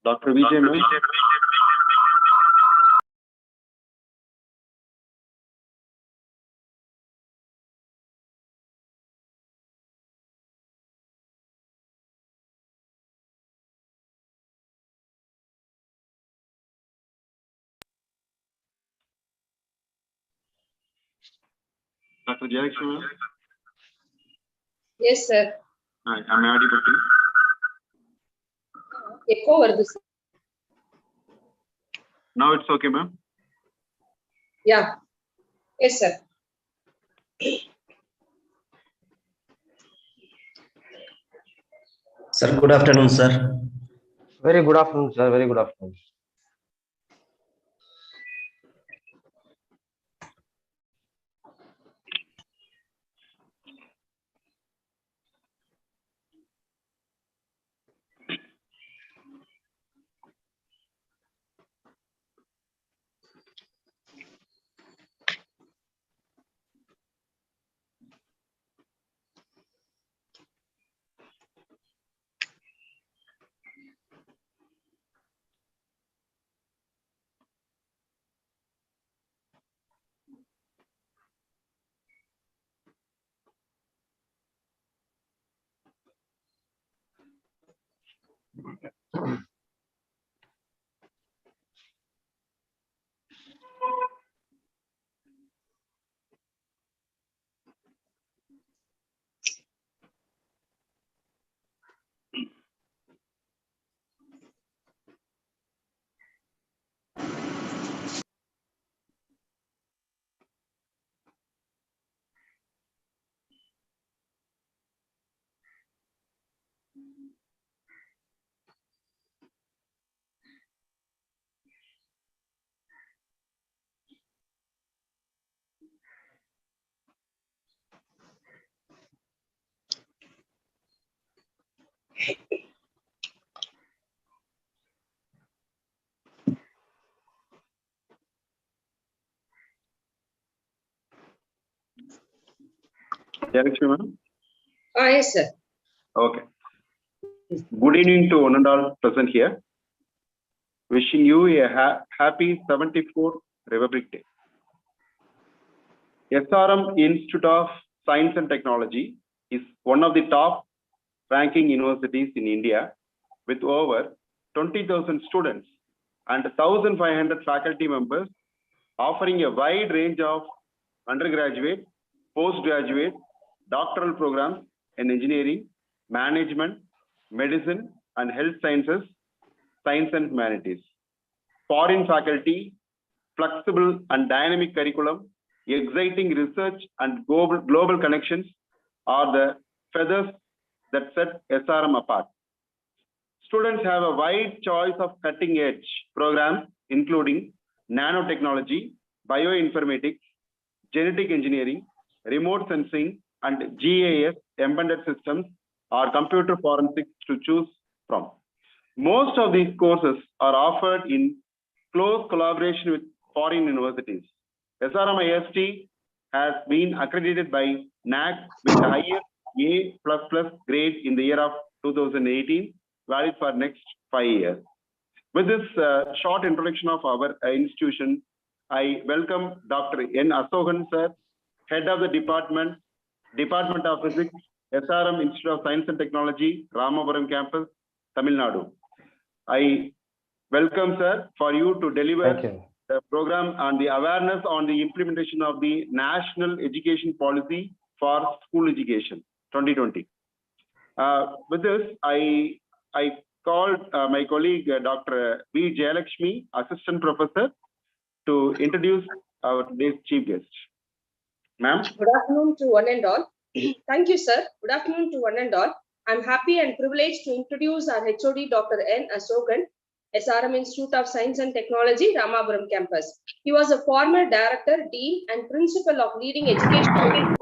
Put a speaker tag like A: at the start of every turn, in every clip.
A: Dr. Vijay, ma'am. Dr. Jayalakshmi, ma'am.
B: Yes, sir.
A: Hi, am I audible to you?
B: Echo vardu, sir.
A: Now it's okay, ma'am.
B: Yeah. Yes, sir.
C: Sir, good afternoon, sir.
D: Very good afternoon, sir. Very good afternoon.
A: Jayalakshmi, ma'am.
B: Yes, sir.
A: Okay. Good evening to one and all present here. Wishing you a happy 74th Republic Day. SRM Institute of Science and Technology is one of the top ranking universities in India with over 20,000 students and 1,500 faculty members, offering a wide range of undergraduate, postgraduate, doctoral programs in engineering, management, medicine, and health sciences, science and humanities. Foreign faculty, flexible and dynamic curriculum, exciting research and global connections are the feathers that set SRM apart. Students have a wide choice of cutting-edge programs, including nanotechnology, bioinformatics, genetic engineering, remote sensing, and GIS embedded systems or computer forensics to choose from. Most of these courses are offered in close collaboration with foreign universities. SRM IST has been accredited by NAC with the highest A++ grade in the year of 2018, valid for next 5 years. With this short introduction of our institution, I welcome Dr. N Ashokan, sir, Head of the Department of Physics, SRM Institute of Science and Technology, Ramapuram Campus, Tamil Nadu. I welcome, sir, for you to deliver the program on the awareness on the implementation of the National Education Policy for School Education 2020. With this, I called my colleague, Dr. V. Jayalakshmi, Assistant Professor, to introduce our today's chief guest. Ma'am.
B: Good afternoon to one and all. Thank you, sir. Good afternoon to one and all. I'm happy and privileged to introduce our HOD, Dr. N Ashokan, SRM Institute of Science and Technology, Ramapuram Campus. He was a former director, dean, and principal of leading education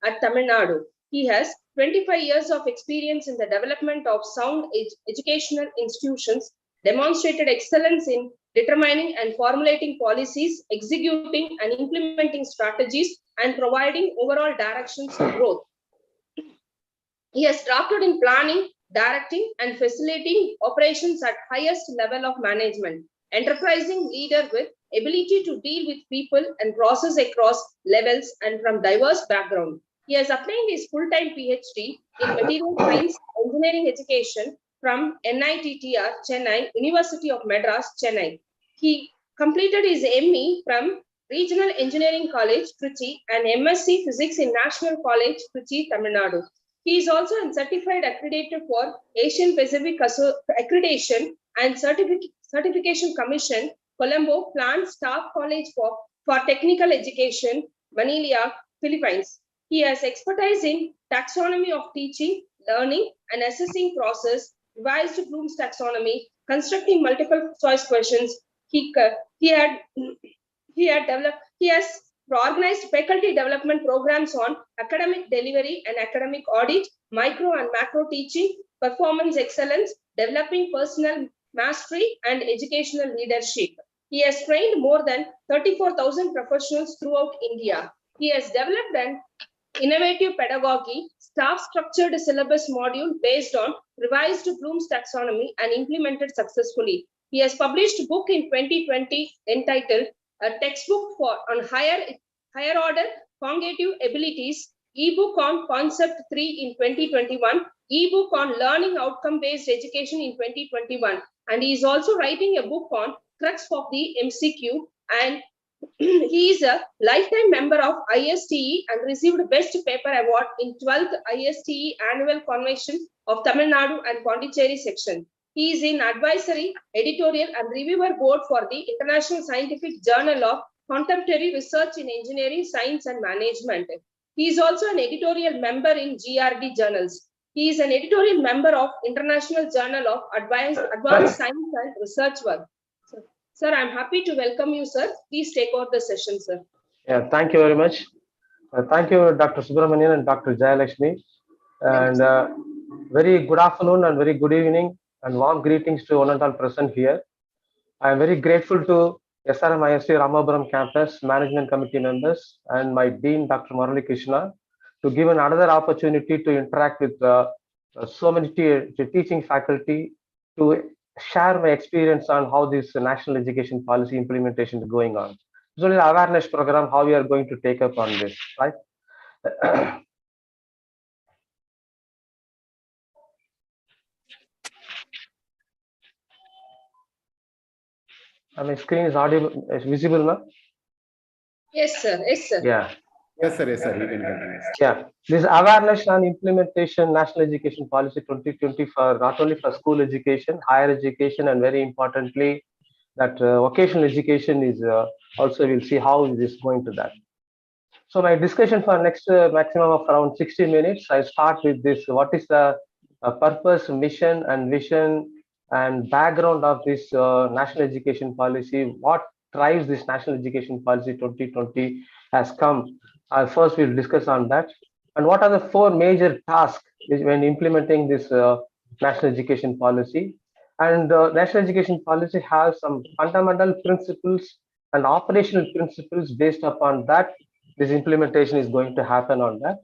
B: at Tamil Nadu. He has 25 years of experience in the development of sound educational institutions, demonstrated excellence in determining and formulating policies, executing and implementing strategies, and providing overall directions to growth. He has drafted in planning, directing, and facilitating operations at highest level of management, enterprising leader with ability to deal with people and process across levels and from diverse backgrounds. He has obtained his full-time PhD in Material Science Engineering Education from NITTR, Chennai, University of Madras, Chennai. He completed his ME from Regional Engineering College, Trichy, and MSc Physics in National College, Trichy, Tamil Nadu. He is also a certified accredited for Asian Pacific Accreditation and Certification Commission, Colombo Plant Staff College for Technical Education, Manila, Philippines. He has expertise in taxonomy of teaching, learning, and assessing process, revised Bloom's taxonomy, constructing multiple choice questions. He has organized faculty development programs on academic delivery and academic audit, micro and macro teaching, performance excellence, developing personal mastery, and educational leadership. He has trained more than 34,000 professionals throughout India. He has developed an innovative pedagogy, staff-structured syllabus module based on revised Bloom's taxonomy and implemented successfully. He has published a book in 2020 entitled A Textbook on Higher Order Cognitive Abilities, ebook on Concept 3 in 2021, ebook on Learning Outcome-Based Education in 2021, and he is also writing a book on Crux of the MCQ, and he is a lifetime member of ISTE and received Best Paper Award in 12th ISTE Annual Convention of Tamil Nadu and Pondicherry section. He is in advisory, editorial, and reviewer board for the International Scientific Journal of Contemporary Research in Engineering, Science, and Management. He is also an editorial member in GRD journals. He is an editorial member of International Journal of Advanced Science and Research Work. Sir, I'm happy to welcome you, sir. Please take over the session, sir.
D: Yeah, thank you very much. Thank you, Dr. Subramanian and Dr. Jayalakshmi. And very good afternoon and very good evening and warm greetings to one and all present here. I am very grateful to SRM ISC Ramapuram campus management committee members and my dean, Dr. Murali Krishna, to give another opportunity to interact with so many teaching faculty to share my experience on how this national education policy implementation is going on. It's only an awareness program, how we are going to take up on this, right? My screen is audible, is visible now?
B: Yes, sir. Yes, sir.
D: Yeah.
A: Yes, sir. Yes, sir. You can continue.
D: Yeah, this awareness and implementation national education policy 2020 for not only for school education, higher education, and very importantly, that vocational education is also we'll see how it is going to that. So my discussion for next maximum of around 60 minutes. I start with this: what is the purpose, mission, and vision and background of this national education policy? What drives this national education policy 2020 has come? First, we'll discuss on that. And what are the four major tasks when implementing this national education policy? And national education policy has some fundamental principles and operational principles. Based upon that, this implementation is going to happen on that.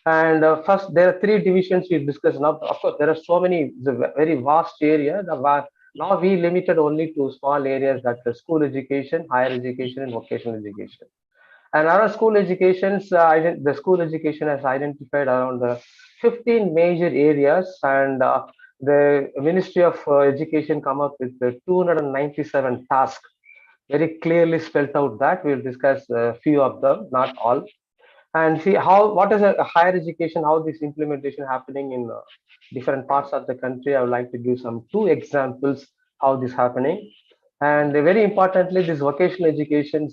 D: And first, there are three divisions we discussed. Now, of course, there are so many, it's a very vast area. Now we limited only to small areas, that the school education, higher education, and vocational education. And around school educations, the school education has identified around 15 major areas, and the Ministry of Education come up with 297 tasks, very clearly spelled out that we'll discuss a few of them, not all, and see what is a higher education, how this implementation happening in different parts of the country. I would like to give some two examples how this happening. And very importantly, this vocational education,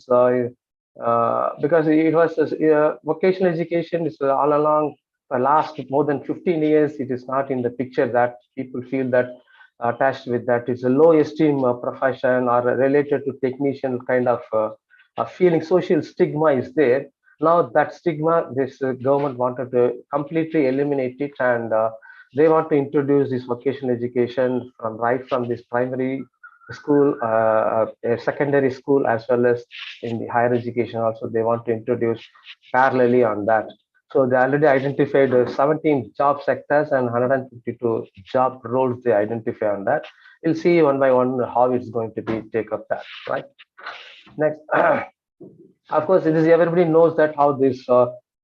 D: because it was vocational education is all along the last more than 15 years, it is not in the picture that people feel that attached with that it's a low esteem profession or related to technician kind of feeling. Social stigma is there. Now that stigma, this government wanted to completely eliminate it, and they want to introduce this vocational education from this primary school, secondary school, as well as in the higher education also. They want to introduce parallelly on that. So they already identified 17 job sectors and 152 job roles they identify on that. We'll see one by one how it's going to be take up that, right? Next. Of course, it is everybody knows that how this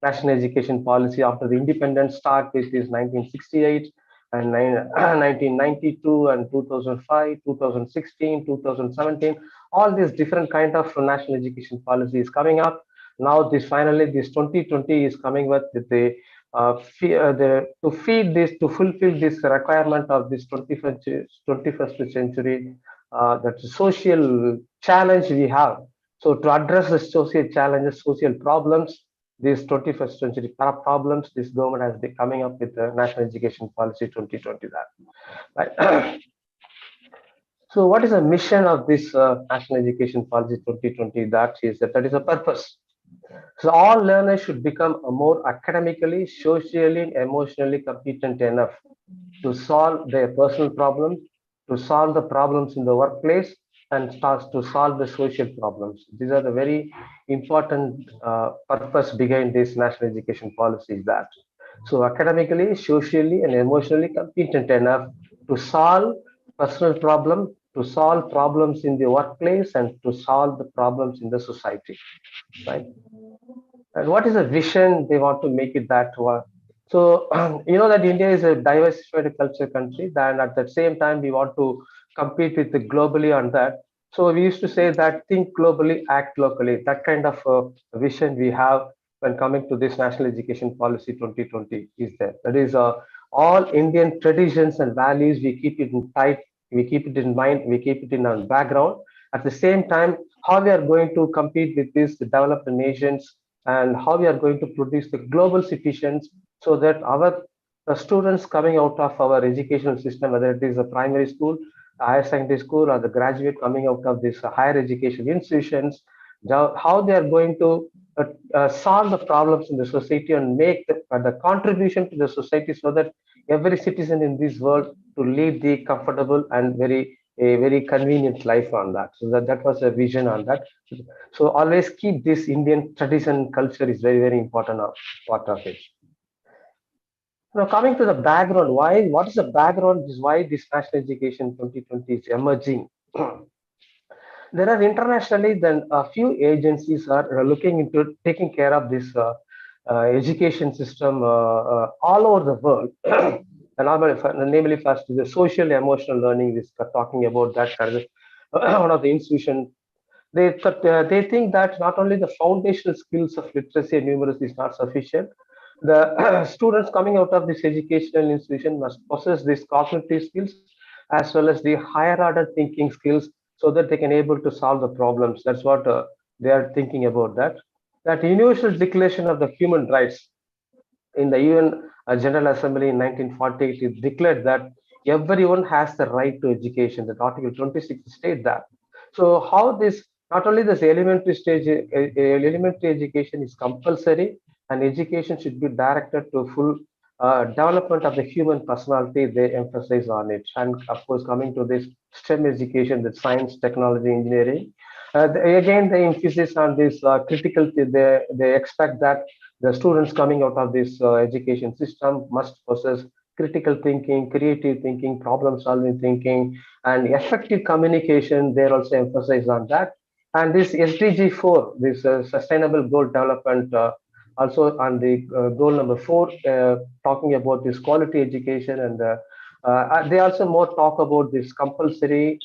D: national education policy after the independence start with is 1968 and 1992 and 2005, 2016, 2017. All these different kind of national education policy is coming up. Now this finally this 2020 is coming with the to feed this, to fulfill this requirement of this 21st century, that social challenge we have. So to address the social challenges, social problems, these 21st century problems, this government has been coming up with the National Education Policy 2020. That, right? So what is the mission of this National Education Policy 2020? That is a purpose. So all learners should become more academically, socially, and emotionally competent enough to solve their personal problems, to solve the problems in the workplace, and starts to solve the social problems. These are the very important purpose behind this national education policy is that. So academically, socially, and emotionally competent enough to solve personal problems, to solve problems in the workplace, and to solve the problems in the society, right? And what is the vision they want to make it that one? So you know that India is a diversified culture country, and at the same time we want to compete with the globally on that. So we used to say that think globally, act locally. That kind of vision we have when coming to this National Education Policy 2020 is there. That is all Indian traditions and values, we keep it in tight, we keep it in mind, we keep it in our background. At the same time, how we are going to compete with these developed nations, and how we are going to produce the global citizens, so that our the students coming out of our educational system, whether it is a primary school, higher secondary school, or the graduate coming out of this higher education institutions, how they are going to solve the problems in the society and make the contribution to the society so that every citizen in this world to lead the comfortable and a very convenient life on that. So that was a vision on that. So always keep this Indian tradition culture is very, very important part of it. Now coming to the background, what is the background is why this national education 2020 is emerging. There are internationally then a few agencies are looking into taking care of this education system all over the world. And namely first the social emotional learning is talking about that one of the institutions. They think that not only the foundational skills of literacy and numeracy is not sufficient, the students coming out of this educational institution must possess these cognitive skills as well as the higher order thinking skills so that they can able to solve the problems. That's what they are thinking about that. That Universal Declaration of the Human Rights in the UN General Assembly in 1948, it declared that everyone has the right to education. That Article 26 states that. So how this, not only this elementary stage, elementary education is compulsory and education should be directed to full development of the human personality, they emphasize on it. And of course, coming to this STEM education, the science, technology, engineering, again, the emphasis on this critical, they expect that the students coming out of this education system must possess critical thinking, creative thinking, problem solving thinking, and effective communication. They're also emphasized on that. And this SDG 4, this sustainable goal development, also on the goal number 4, talking about this quality education. And they also more talk about this compulsory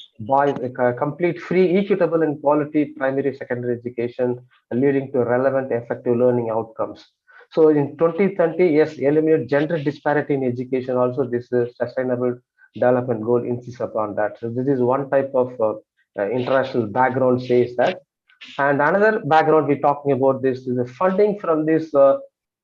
D: complete free, equitable, and quality primary secondary education, leading to relevant, effective learning outcomes. So in 2030, yes, eliminate gender disparity in education. Also, this sustainable development goal insists upon that. So this is one type of international background says that. And another background we're talking about this is the funding from this the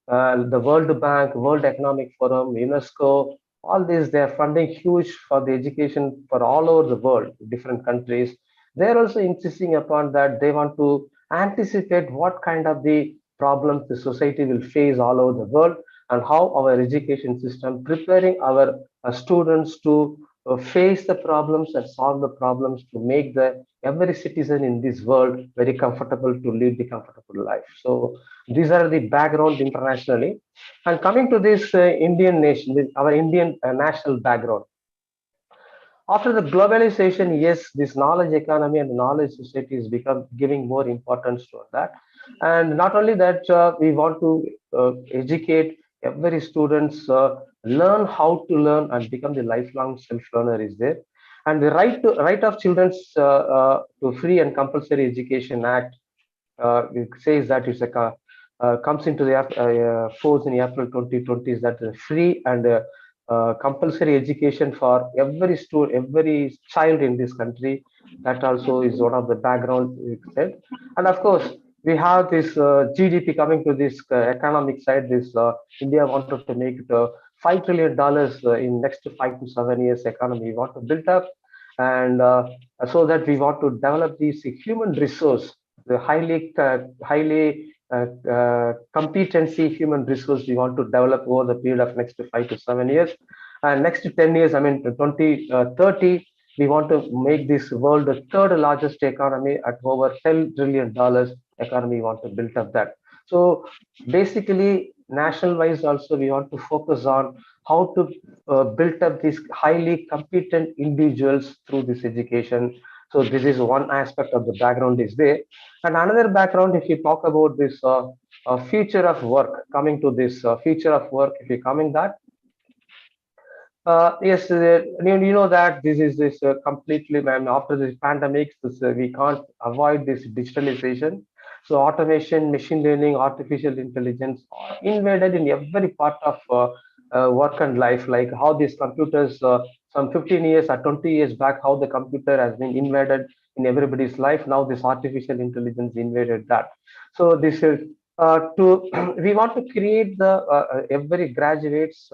D: World Bank, World Economic Forum, UNESCO, all these, they're funding huge for the education for all over the world, different countries. They're also insisting upon that they want to anticipate what kind of the problems the society will face all over the world and how our education system preparing our students to face the problems and solve the problems to make the every citizen in this world very comfortable to live the comfortable life. So these are the background internationally. And coming to this Indian nation, our Indian national background. After the globalization, yes, this knowledge economy and knowledge society is become giving more importance to that. And not only that, we want to educate every students learn how to learn and become the lifelong self-learner is there. And the right of children's to free and compulsory education act, it says that it's a comes into the force in April 2020, is that free and compulsory education for every student, every child in this country. That also is one of the background said. And of course, we have this GDP coming to this economic side. This India wanted to make it $5 trillion in next 5 to 7 years economy. We want to build up, and so that we want to develop these human resource, the highly competency human resource we want to develop over the period of next 5 to 7 years. And next 10 years, I mean 2030, we want to make this world the third largest economy at over $10 trillion economy. We want to build up that. So basically, national wise also, we want to focus on how to build up these highly competent individuals through this education. So this is one aspect of the background is there. And another background, if you talk about this future of work, coming to this future of work, if you coming that, yes, you know that this is this completely, man, after this pandemic, we can't avoid this digitalization. So automation, machine learning, artificial intelligence are invaded in every part of work and life, like how these computers, some 15 years or 20 years back, how the computer has been invaded in everybody's life. Now this artificial intelligence invaded that. So this is we want to create the every graduates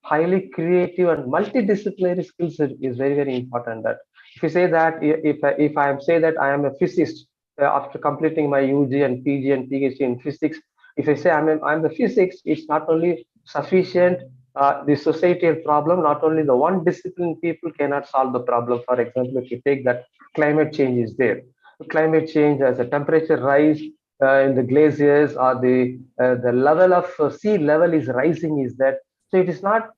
D: highly creative and multidisciplinary skills is very, very important. That if you say that, if I say that I am a physicist after completing my UG and PG and PhD in physics, if I say I'm the physics, it's not only sufficient the societal problem, not only the one discipline people cannot solve the problem. For example, if you take that climate change is there, climate change as a temperature rise in the glaciers, or the level of sea level is rising, is that. So it is not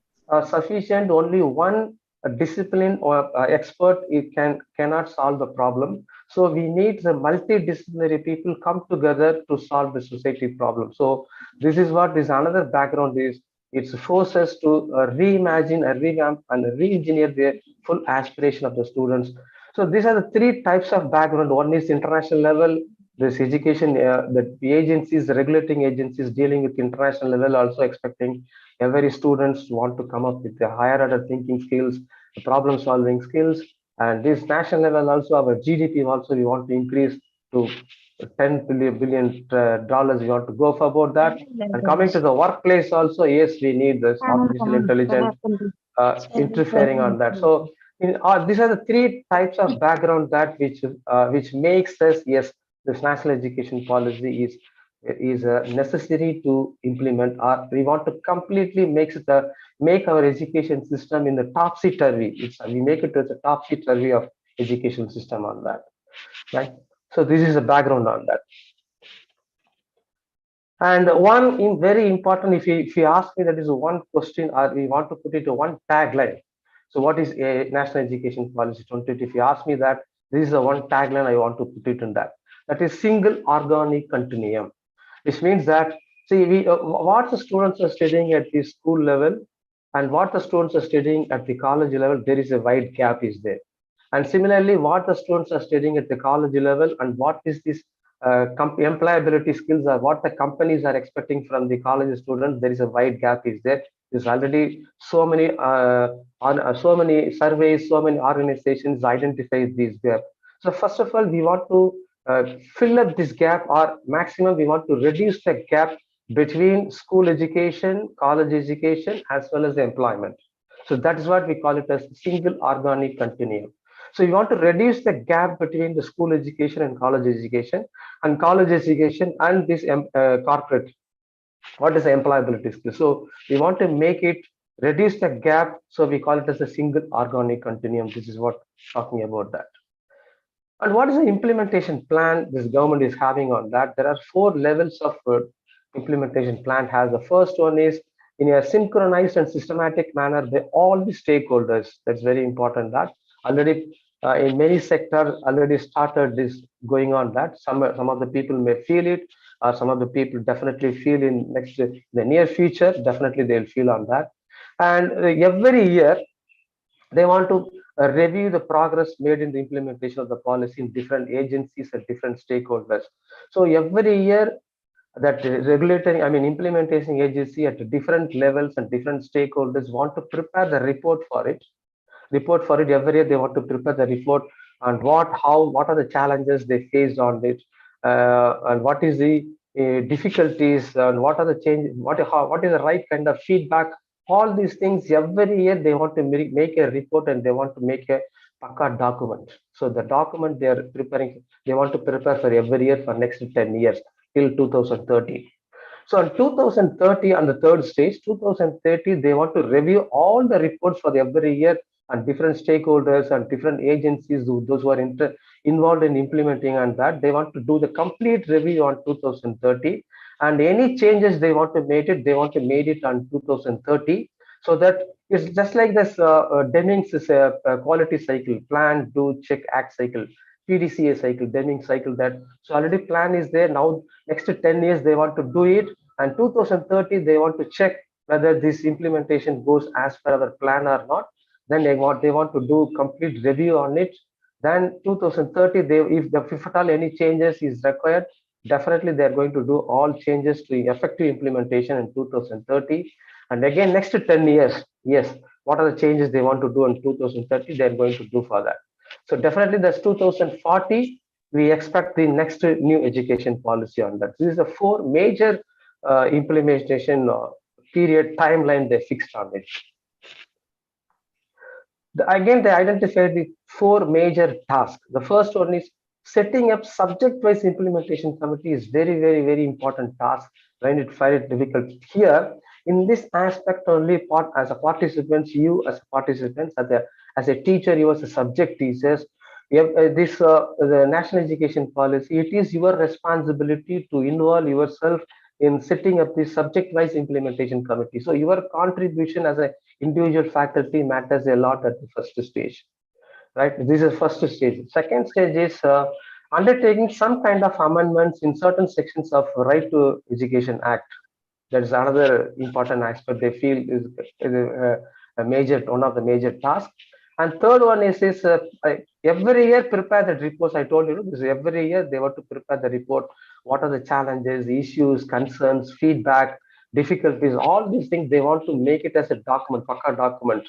D: sufficient only one discipline or expert it cannot solve the problem. So we need the multidisciplinary people come together to solve the society problem. So this is what this another background is. It's forces us to reimagine, revamp, and re-engineer the full aspiration of the students. So these are the three types of background. One is international level. This education, the agencies, the regulating agencies dealing with international level, also expecting every students want to come up with the higher order thinking skills, problem solving skills. And this national level also, our GDP also we want to increase to 10 billion dollars. We want to go for about that. And coming to the workplace also, yes, we need this artificial intelligence interfering on that. So these are the three types of background that which makes us, yes, this national education policy is necessary to implement, or we want to completely make our education system in the topsy-turvy. We make it as a topsy-turvy of education system on that, right? So this is the background on that. And one in very important, if you ask me that is one question, or we want to put it to one tagline. So what is a national education policy 2020? If you ask me that, this is the one tagline I want to put it in that. That is single organic continuum, which means that, see, what the students are studying at the school level and what the students are studying at the college level, there is a wide gap is there. And similarly, what the students are studying at the college level and what is this employability skills, or what the companies are expecting from the college students, there is a wide gap is there. There's already so many surveys, so many organizations identify these gaps. So first of all, we want to fill up this gap, or maximum we want to reduce the gap between school education, college education, as well as the employment. So that is what we call it as single organic continuum. So you want to reduce the gap between the school education and college education, and this corporate. What is the employability skill? So we want to make it reduce the gap. So we call it as a single organic continuum. This is what talking about that. And what is the implementation plan this government is having on that? There are 4 levels of implementation plan has. The first one is in a synchronized and systematic manner by all the stakeholders. That's very important. That already in many sectors already started this going on. That some of the people may feel it, or some of the people definitely feel in the near future. Definitely they'll feel on that. And every year they want to review the progress made in the implementation of the policy in different agencies and different stakeholders. So every year that regulatory, implementation agency at different levels and different stakeholders want to prepare the report for it. Every year they want to prepare the report on what are the challenges they faced on it, and what is the difficulties, and what are the changes, what is the right kind of feedback. All these things every year they want to make a report, and they want to make a pakka document. So the document they are preparing, they want to prepare for every year for next 10 years till 2030. So in 2030, on the third stage, 2030, they want to review all the reports for every year, and different stakeholders and different agencies, those who are involved in implementing on that, they want to do the complete review on 2030. And any changes they want to make it, on 2030. So that it's just like this Deming's quality cycle, plan, do, check, act cycle, PDCA cycle, Deming cycle. That so already plan is there. Now next 10 years they want to do it, and 2030 they want to check whether this implementation goes as per our plan or not. Then they want to do complete review on it. Then 2030, if at all any changes is required, definitely they are going to do all changes to effective implementation in 2030. And again, next 10 years, yes, what are the changes they want to do in 2030? They are going to do for that. So definitely, that's 2040. We expect the next new education policy on that. This is the 4 major implementation period timeline they fixed on it. Again, they identified the four major tasks. The first one is setting up subject-wise implementation committee is very important task. Find it difficult here. In this aspect, only part as a participants, you as a participants, as a teacher, you as a subject teachers, the national education policy, it is your responsibility to involve yourself in setting up the subject-wise implementation committee. So your contribution as a individual faculty matters a lot at the first stage, right? This is first stage. Second stage is undertaking some kind of amendments in certain sections of Right to Education Act. That is another important aspect they feel is a major, one of the major tasks. And third one is every year prepare the reports. I told you this, every year they want to prepare the report. What are the challenges, issues, concerns, feedback, difficulties, all these things they want to make it as a document, Pakka document.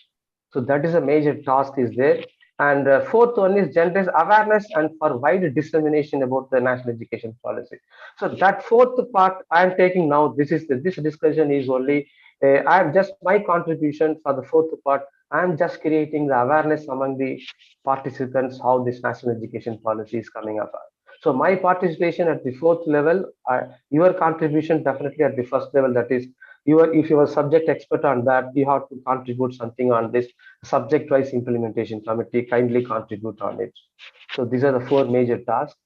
D: So that is a major task is there. And fourth one is generate awareness and for wide dissemination about the national education policy. So that fourth part I am taking now. This discussion is only I am just my contribution for the fourth part. I am just creating the awareness among the participants how this national education policy is coming up. So my participation at the fourth level, your contribution definitely at the first level. That is, if you are subject expert on that, you have to contribute something on this subject-wise implementation committee. Kindly contribute on it. So these are the four major tasks.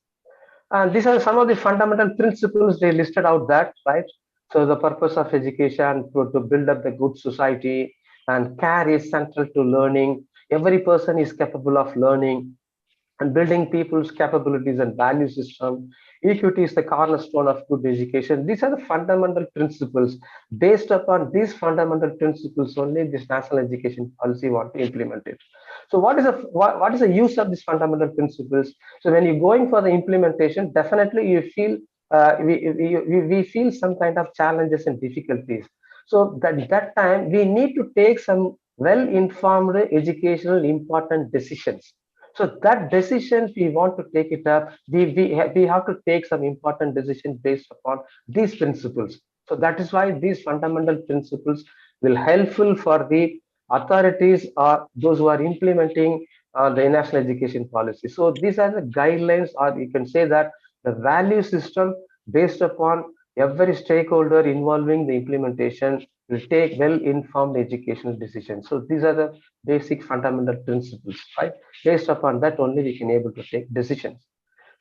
D: And these are some of the fundamental principles they listed out that, right? So the purpose of education to build up the good society, and care is central to learning. Every person is capable of learning and building people's capabilities and value system. Equity is the cornerstone of good education. These are the fundamental principles. Based upon these fundamental principles only, this national education policy want to implement it. So what is the use of these fundamental principles? So when you're going for the implementation, definitely you feel we feel some kind of challenges and difficulties. So that time we need to take some well-informed educational important decisions. So that decision, we want to take it up, we have to take some important decisions based upon these principles. So that is why these fundamental principles will helpful for the authorities or those who are implementing the national education policy. So these are the guidelines, or you can say that the value system based upon every stakeholder involving the implementation will take well-informed educational decisions. So these are the basic fundamental principles, right? Based upon that only we can able to take decisions.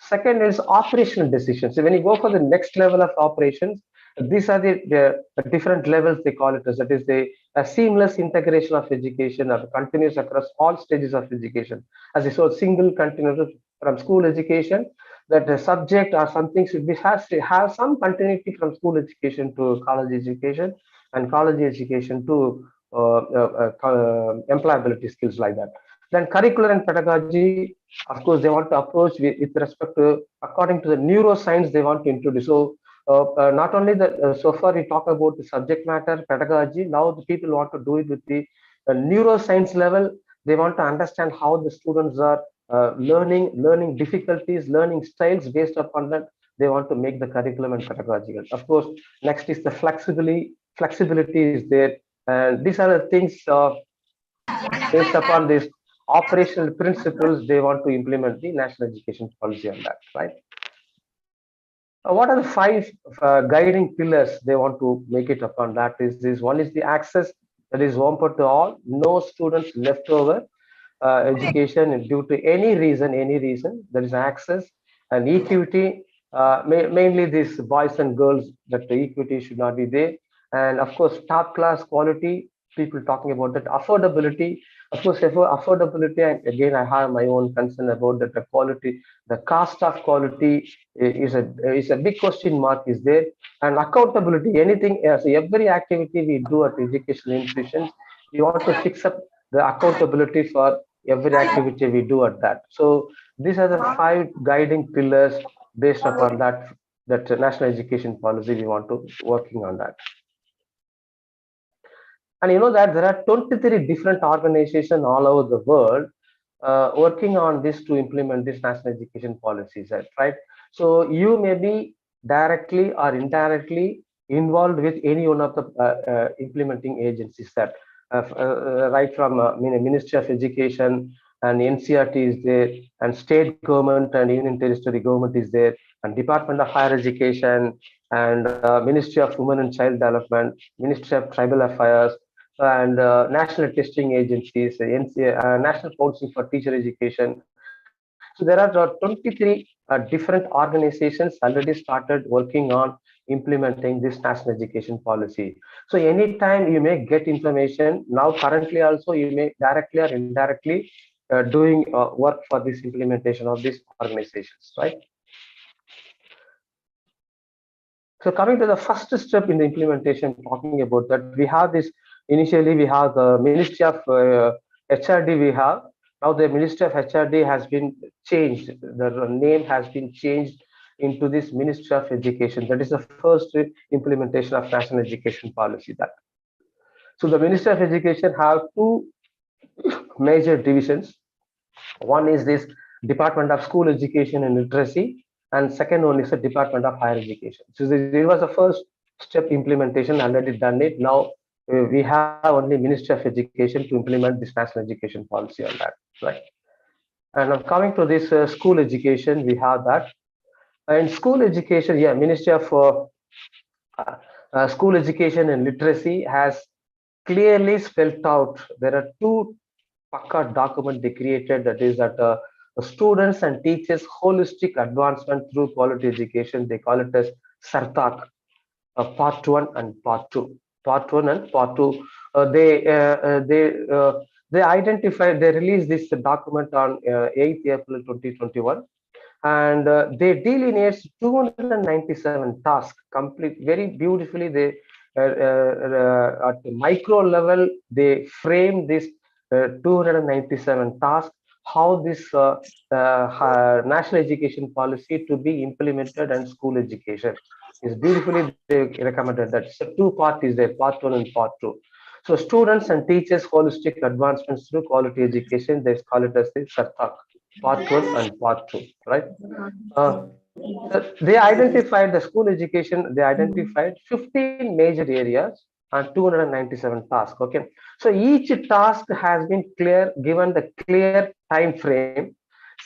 D: Second is operational decisions. So when you go for the next level of operations, these are the different levels they call it as. That is the a seamless integration of education or continuous across all stages of education. As I saw, single continuous from school education, that the subject or something should be has to have some continuity from school education to college education, and college education to employability skills like that. Then curricular and pedagogy, of course, they want to approach with respect to according to the neuroscience they want to introduce. So not only the so far we talk about the subject matter pedagogy. Now the people want to do it with the neuroscience level. They want to understand how the students are learning difficulties, learning styles. Based upon that, they want to make the curriculum and pedagogical. Of course, next is the flexibility is there, and these are the things based upon these operational principles they want to implement the national education policy on that, right? What are the five guiding pillars they want to make it upon that? Is this one is the access, that is open to all, no students left over, education due to any reason, there is access and equity, mainly these boys and girls, that the equity should not be there. And of course, top class quality, people talking about that affordability. Of course, affordability, and again, I have my own concern about that the quality, the cost of quality is a big question mark is there. And accountability, anything else, every activity we do at educational institutions, we want to fix up the accountability for every activity we do at that. So these are the five guiding pillars based upon that national education policy we want to working on that. And you know that there are 23 different organizations all over the world working on this to implement this national education policies, right? So you may be directly or indirectly involved with any one of the implementing agencies that right from Ministry of Education and NCRT is there, and state government and union territory government is there, and Department of Higher Education, and Ministry of Women and Child Development, Ministry of Tribal Affairs, and national testing agencies, National Council for Teacher Education. So there are 23 different organizations already started working on implementing this national education policy. So anytime you may get information, now currently also you may directly or indirectly doing work for this implementation of these organizations, right? So coming to the first step in the implementation, talking about that, we have this, initially we have the Ministry of HRD we have. Now the Ministry of HRD has been changed. The name has been changed into this Ministry of Education. That is the first implementation of national education policy. That. So the Ministry of Education have two major divisions. One is this Department of School Education and Literacy, and second one is the Department of Higher Education. So this was the first step implementation, already done it. Now we have only Ministry of Education to implement this national education policy on that, right? And I'm coming to this school education, we have that. And school education, yeah, Ministry of School Education and Literacy has clearly spelled out. There are two Pakka document they created, that is that students and teachers holistic advancement through quality education. They call it as Sarthak, part 1 and part 2. Part 1 and part 2. They identified. They released this document on 8th April 2021, and they delineates 297 tasks, complete very beautifully. They at the micro level they frame this 297 tasks, how this national education policy to be implemented, and school education is beautifully they recommended that. So two parts is there, part 1 and part 2. So students and teachers holistic advancements through quality education, they call it as the Sarthak, part 1 and part 2, right? They identified the school education, they identified 15 major areas and 297 tasks. Okay, so each task has been given the clear time frame.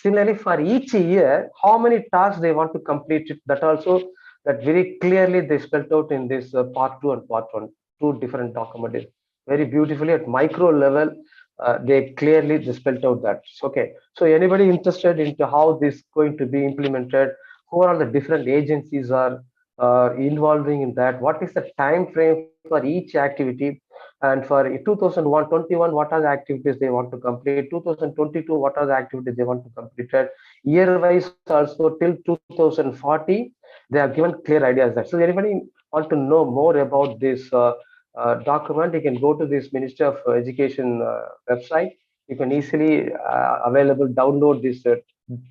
D: Similarly, for each year, how many tasks they want to complete it, that also, that very clearly they spelled out in this part 2 and part 1, two different documents. Very beautifully at micro level, they clearly spelled out that. Okay, so anybody interested into how this going to be implemented, who are all the different agencies are involving in that, what is the time frame for each activity, and for 2021, what are the activities they want to complete, 2022, what are the activities they want to complete, year wise also till 2040, they have given clear ideas that. So anybody want to know more about this document, you can go to this Ministry of Education website. You can easily available download this the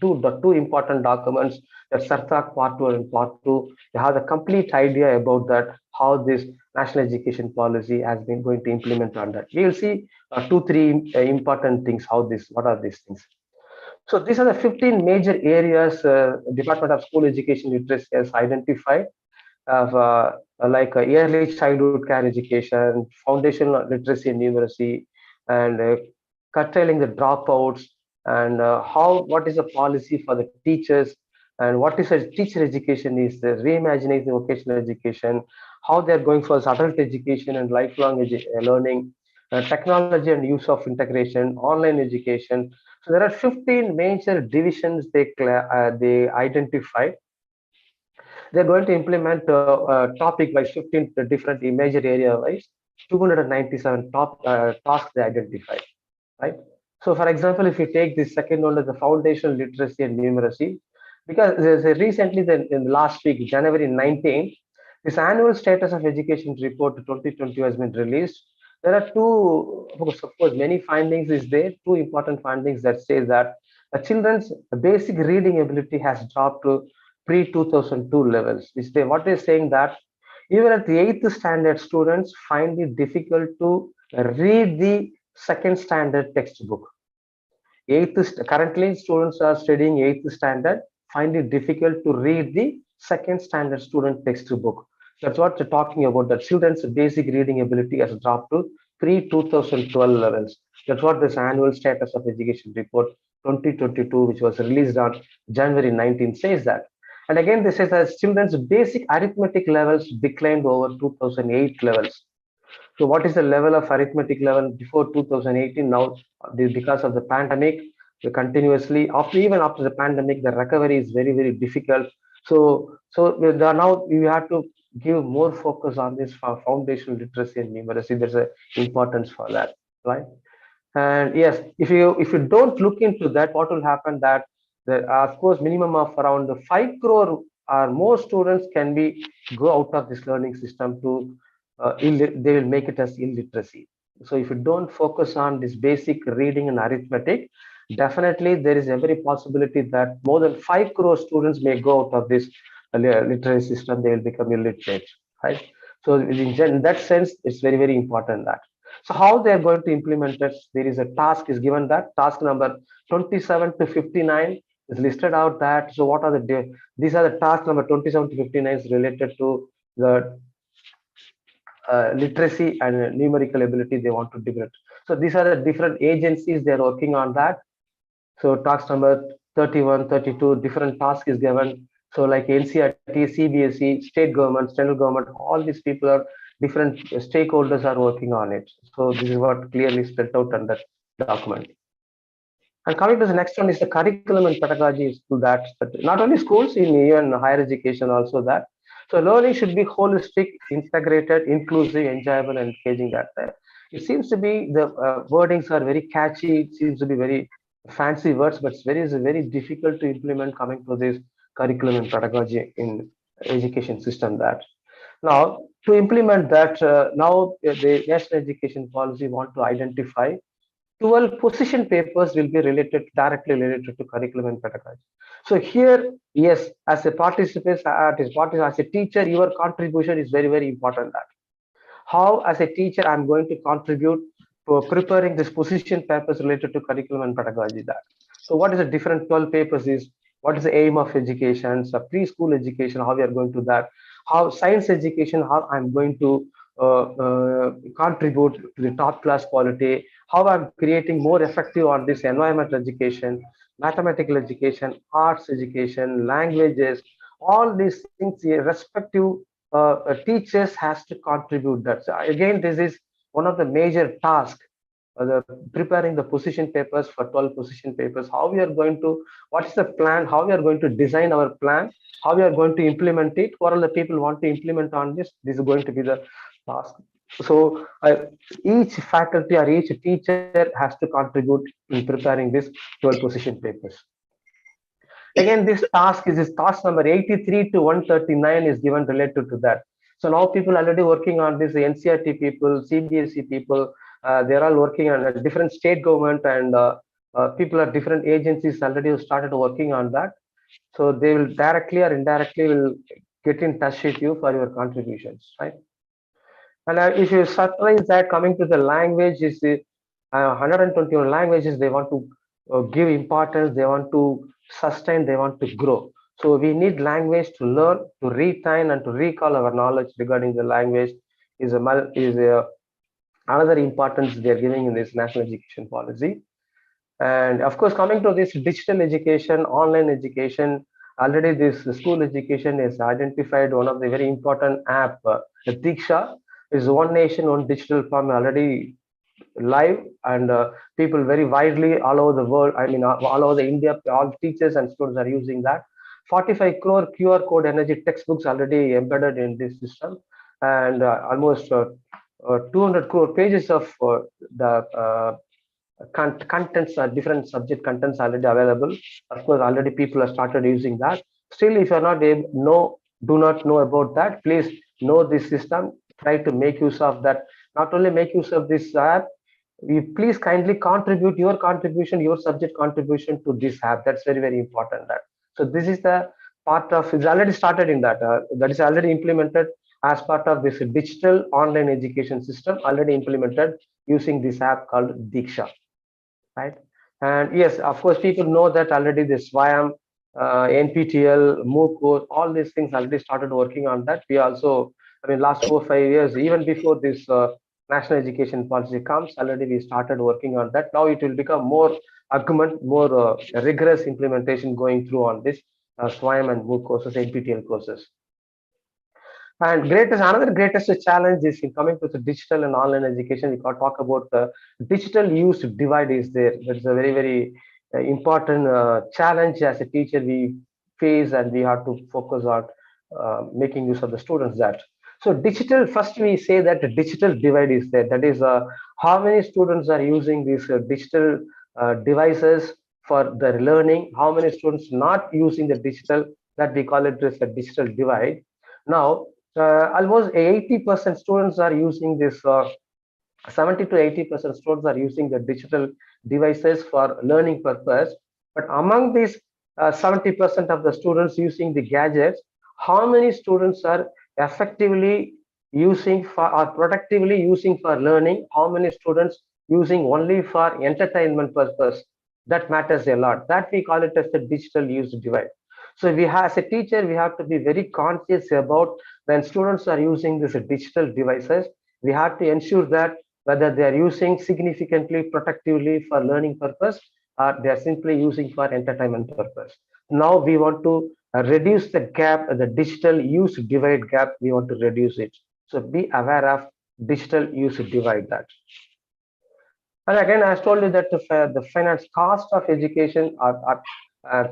D: two important documents, the Sarthak part 1 and part 2. You have a complete idea about that, how this national education policy has been going to implement on that. We will see 2-3 important things, what are these things. So these are the 15 major areas Department of School Education Literacy has identified, of like early childhood care education, foundational literacy and numeracy, and curtailing the dropouts, and what is the policy for the teachers, and what is a teacher education is the reimagining the vocational education, how they are going for adult education and lifelong learning, technology and use of integration, online education. So there are 15 major divisions they identified. They're going to implement topic wise 15 different major area wise 297 tasks they identified, right? So for example, if you take this second one as the foundational literacy and numeracy, because recently in the last week, January 19th, this annual status of education report 2020 has been released. There are of course, many findings is there, two important findings that say that the children's basic reading ability has dropped to pre-2002 levels. What they're saying that even at the 8th standard, students find it difficult to read the second standard textbook. Currently, students are studying 8th standard, find it difficult to read the second standard student textbook. That's what they're talking about, that children's basic reading ability has dropped to pre-2012 levels. That's what this annual status of education report 2022, which was released on January 19, says that. And again, this says that children's basic arithmetic levels declined over 2008 levels. So what is the level of arithmetic level before 2018? Now, because of the pandemic, continuously, even after the pandemic, the recovery is very, very difficult. So now you have to give more focus on this foundational literacy and numeracy. There's an importance for that, right? And yes, if you don't look into that, what will happen that of course minimum of around 5 crore or more students can be go out of this learning system to they will make it as illiteracy. So if you don't focus on this basic reading and arithmetic, definitely there is every possibility that more than 5 crore students may go out of this literacy system. They will become illiterate, right? So in that sense, it's very, very important that. So how they are going to implement it? There is a task is given that task number 27 to 59 is listed out that. So what are these are the task number 27 to 59 is related to the literacy and numerical ability they want to develop. So these are the different agencies they are working on that. So task number 31, 32, different task is given. So like NCRT, CBSE, state government, central government, all these people are different stakeholders are working on it. So this is what clearly spelled out on that document. And coming to the next one is the curriculum and pedagogy is to that, but not only schools, in even higher education also that. So learning should be holistic, integrated, inclusive, enjoyable, and engaging that. It seems to be the wordings are very catchy. It seems to be very fancy words, but it's very difficult to implement coming to this curriculum and pedagogy in education system that. Now, to implement that, now the national education policy want to identify 12 position papers will be directly related to curriculum and pedagogy. So here, yes, as a participant, as a teacher, your contribution is very important. That how, as a teacher, I'm going to contribute to preparing this position papers related to curriculum and pedagogy. That. So what is the different 12 papers is, what is the aim of education, so preschool education, how we are going to that, how science education, how I'm going to contribute to the top class quality, how I'm creating more effective on this environmental education, mathematical education, arts education, languages, all these things, respective teachers has to contribute that. So again, this is one of the major tasks, preparing the position papers for 12 position papers, how we are going to, what is the plan, how we are going to design our plan, how we are going to implement it, what all the people want to implement on this is going to be the task. So each faculty or each teacher has to contribute in preparing this 12 position papers. Again, this task number 83 to 139 is given related to that. So now people already working on this, NCRT people, CBSE people, they're all working on a different state government, and people at different agencies already started working on that. So they will directly or indirectly will get in touch with you for your contributions, right? And if you surprise that, coming to the language is 121 languages they want to give importance, they want to sustain, they want to grow. So we need language to learn, to retain, and to recall our knowledge regarding the language is another importance they are giving in this national education policy. And of course, coming to this digital education, online education, already this school education is identified one of the very important app, Diksha, is one nation, one digital form already live, and people very widely all over the world, I mean all over the India, all teachers and students are using that. 45 crore QR code energy textbooks already embedded in this system, and almost 200 crore pages of the contents, different subject contents already available. Of course, already people have started using that. Still, if you're not able, do not know about that, please know this system, try to make use of that. Not only make use of this app, you please kindly contribute your contribution, your subject contribution to this app. That's very important. That. So this is the part of, it's already started in that, that is already implemented as part of this digital online education system, already implemented using this app called Diksha, right? And yes, of course, people know that already this SWAYAM, NPTEL, MOOC, all these things already started working on that. We also, I mean, last 4 or 5 years, even before this national education policy comes, already we started working on that. Now it will become more argument, more rigorous implementation going through on this SWAYAM and MOOC courses, NPTEL courses. And another greatest challenge is in coming to the digital and online education. We can talk about the digital use divide is there. That's a very, very important challenge as a teacher we face, and we have to focus on making use of the students that. So digital, first we say that the digital divide is there. That is how many students are using these digital devices for their learning, how many students not using the digital, that we call it as a digital divide. Now, almost 80% students are using this 70 to 80% students are using the digital devices for learning purpose. But among these 70% of the students using the gadgets, how many students are effectively using for or productively using for learning? How many students using only for entertainment purpose? That matters a lot. That we call it as the digital use divide. So we have, as a teacher, we have to be very conscious about when students are using these digital devices. We have to ensure that whether they are using significantly productively for learning purpose or they are simply using for entertainment purpose. Now we want to reduce the gap, the digital use divide gap, we want to reduce it. So be aware of digital use divide that. And again, I told you that the finance cost of education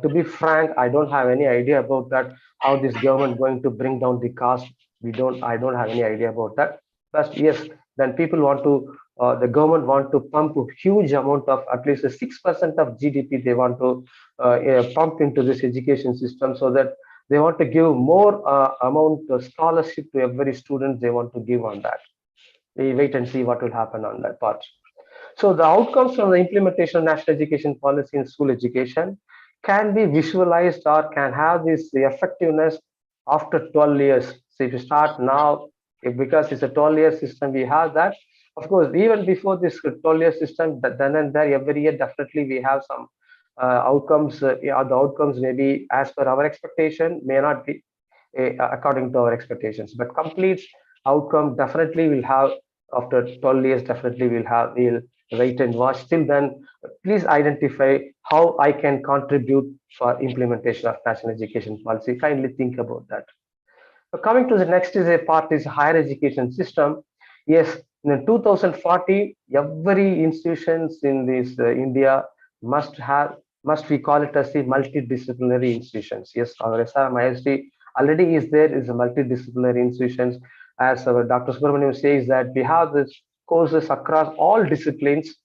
D: to be frank, I don't have any idea about that, how this government going to bring down the cost. I don't have any idea about that. But yes, then people want to, the government want to pump a huge amount of at least 6% of GDP they want to pump into this education system, so that they want to give more amount of scholarship to every student they want to give on that. We wait and see what will happen on that part. So the outcomes from the implementation of national education policy in school education can be visualized or can have this effectiveness after 12 years. So if you start now, because it's a 12-year system, we have that. Of course, even before this 12-year system, then and there, every year, definitely we have some outcomes. The outcomes may be as per our expectation, may not be according to our expectations, but complete outcome definitely will have after 12 years, definitely we'll wait and watch. Till then, please identify how I can contribute for implementation of national education policy. Kindly think about that. So coming to the next is a part is higher education system. Yes, in 2040, every institutions in this India must we call it as the multidisciplinary institutions. Yes, our SRM ISD already is there, is a multidisciplinary institutions. As our Dr. Subramaniam says that we have this courses across all disciplines.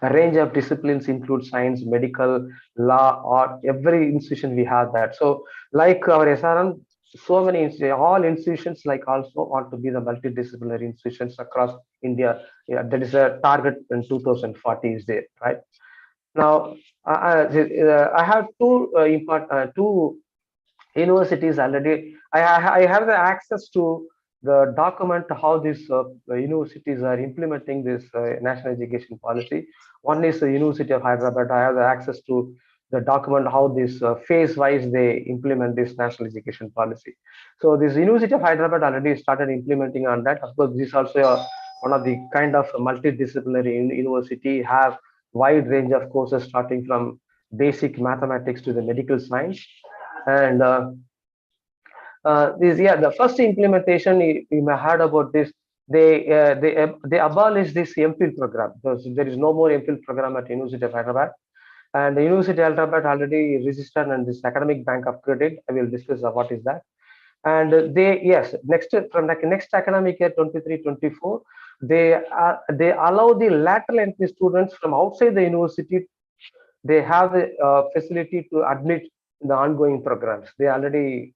D: A range of disciplines include science, medical, law, or every institution we have that. So like our SRM, so many all institutions like also want to be the multidisciplinary institutions across India. Yeah, that is a target in 2040 is there, right? Now, I have two universities already. I have the access to the document how these universities are implementing this national education policy. One is the University of Hyderabad. I have the access to the document how this phase wise they implement this national education policy. So this University of Hyderabad already started implementing on that. Of course, this is also one of the kind of multidisciplinary university, have wide range of courses starting from basic mathematics to the medical science. And the first implementation you may heard about this. They abolished this MPhil program, because there is no more MPhil program at University of Hyderabad. And the University of Hyderabad already registered on this academic bank of credit. I will discuss what is that. And next academic year 23-24, they allow the lateral entry students from outside the university. They have the facility to admit in the ongoing programs. They already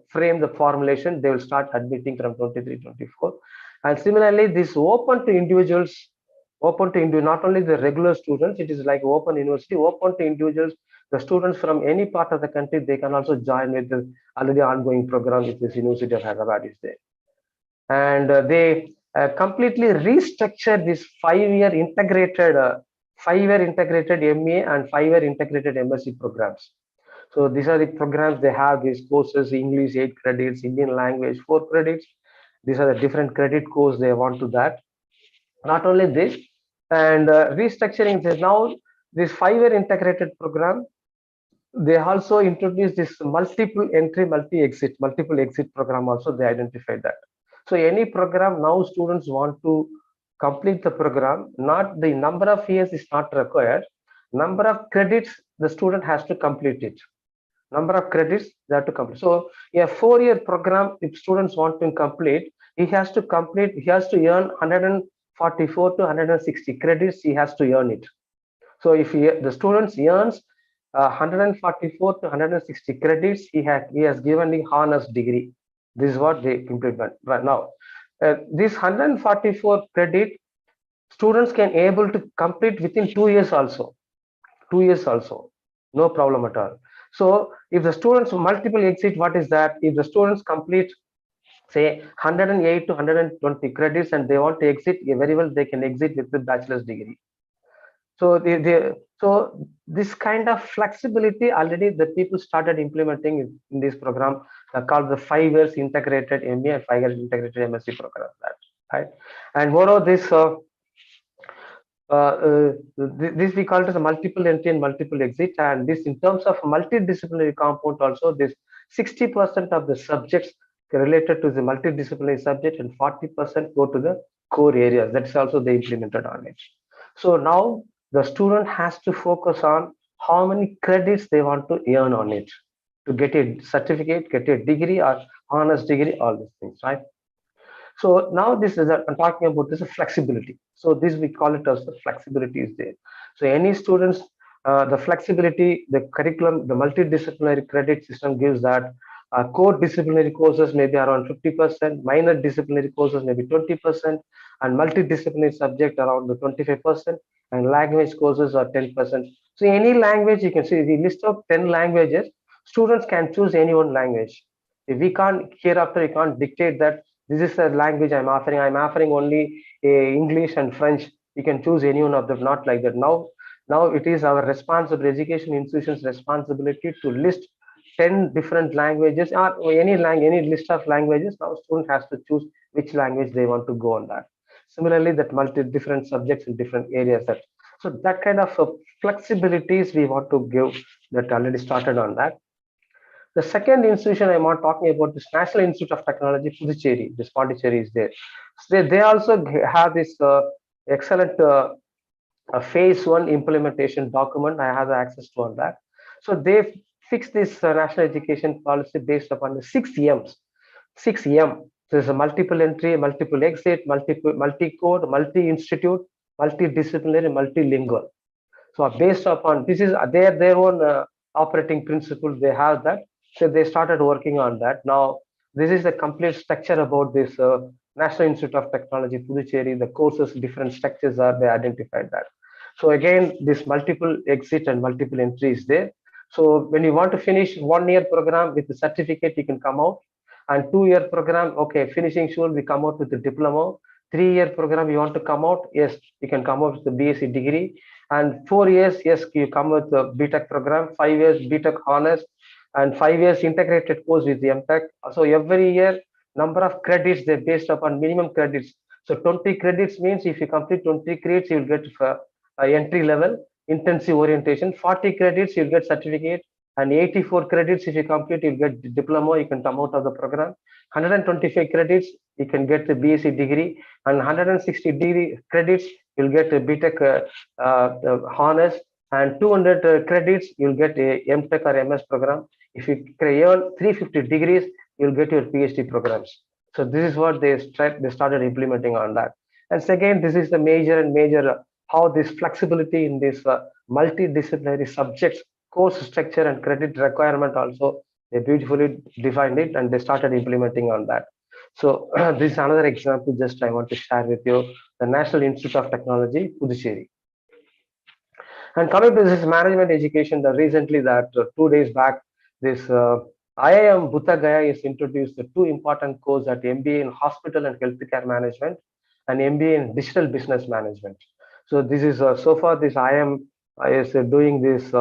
D: frame the formulation. They will start admitting from 23-24. And similarly, this open to individuals, not only the regular students, it is like open university, open to individuals, the students from any part of the country, they can also join with the already ongoing program with this University of Hyderabad is there. And they completely restructure this 5-year integrated MA and 5-year integrated MSc programs. So these are the programs they have, these courses: English 8 credits, Indian language 4 credits, These are the different credit course they want to that. Not only this, and restructuring this now, this 5-year integrated program, they also introduced this multiple entry, multiple exit program also, they identified that. So any program now students want to complete the program, not the number of years is not required, number of credits the student has to complete it. Number of credits they have to complete. So a 4-year program, if students want to complete, he has to earn 144 to 160 credits, he has to earn it. So if the students earns 144 to 160 credits, he has given the honors degree. This is what they implement right now. This 144 credit students can able to complete within 2 years also. 2 years also, no problem at all. So if the students multiple exit, what is that? If the students complete say 108 to 120 credits and they want to exit, very well they can exit with the bachelor's degree. So so this kind of flexibility already the people started implementing in this program called the 5 years integrated MBA and 5 years integrated MSc program. That right, and moreover this this we call it as a multiple entry and multiple exit, and this in terms of multidisciplinary component also, this 60% of the subjects related to the multidisciplinary subject and 40% go to the core areas. That's also they implemented on it. So now the student has to focus on how many credits they want to earn on it to get a certificate, get a degree or honors degree, all these things, right? So now this is I'm talking about this flexibility. So this we call it as the flexibility is there. So any students, the flexibility, the curriculum, the multidisciplinary credit system gives that core disciplinary courses maybe around 50%, minor disciplinary courses maybe 20%, and multidisciplinary subject around the 25%, and language courses are 10%. So any language you can see, the list of 10 languages, students can choose any one language. If we can't hereafter, you can't dictate that this is the language I'm offering only English and French. You can choose any one of them, not like that. Now it is our responsibility, education institutions responsibility to list 10 different languages or any list of languages. Now student has to choose which language they want to go on that. Similarly, that different subjects in different areas. So that kind of flexibilities we want to give, that already started on that. The second institution I'm not talking about, this National Institute of Technology, Puducherry, this Pondicherry is there. So they also have this excellent phase 1 implementation document. I have access to on that. So they fixed this national education policy based upon the 6 M's. 6 M. There's a multiple entry, multiple exit, multi-code, multi-institute, multidisciplinary, multilingual. So based upon this is their own operating principle. They have that. So they started working on that. Now this is the complete structure about this National Institute of Technology, Puducherry. The courses, different structures are, they identified that. So again, this multiple exit and multiple entry is there. So when you want to finish 1-year program with the certificate, you can come out. And 2-year program, okay, finishing school, we come out with the diploma. 3-year program, you want to come out, yes, you can come out with the BSc degree. And 4 years, yes, you come with the BTech program. 5 years BTech honors, and 5 years integrated course with the MTech. So every year, number of credits, they're based upon minimum credits. So 20 credits means if you complete 20 credits, you'll get entry level intensive orientation. 40 credits, you'll get certificate. And 84 credits, if you complete, you get diploma, you can come out of the program. 125 credits, you can get the BSc degree, and 160 degree credits, you'll get a BTech honors, and 200 credits, you'll get a MTech or MS program. If you earn 350 degrees, you'll get your PhD programs. So this is what they started implementing on that. And second, this is the major how this flexibility in this multidisciplinary subjects, course structure and credit requirement also, they beautifully defined it and they started implementing on that. So this is another example just I want to share with you, the National Institute of Technology, Puducherry. And coming to this management education, recently that 2 days back, this IIM Buddha Gaya is introduced the 2 important courses at MBA in Hospital and Healthcare Management and MBA in Digital Business Management. So this is so far this IIM is doing this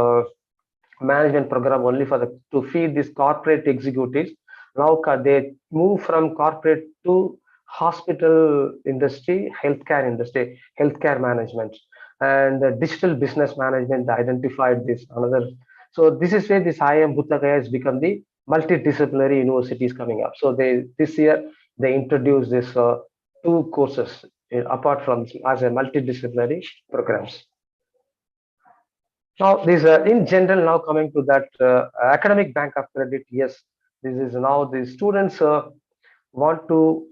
D: management program only for to feed these corporate executives. Now they move from corporate to hospital industry, healthcare management, and digital business management. They identified this another. So this is where this IIM Buddha has become the multidisciplinary universities coming up. So this year they introduced this two courses apart from as a multidisciplinary programs. Now, this in general, now coming to that academic bank of credit, yes, this is now the students want to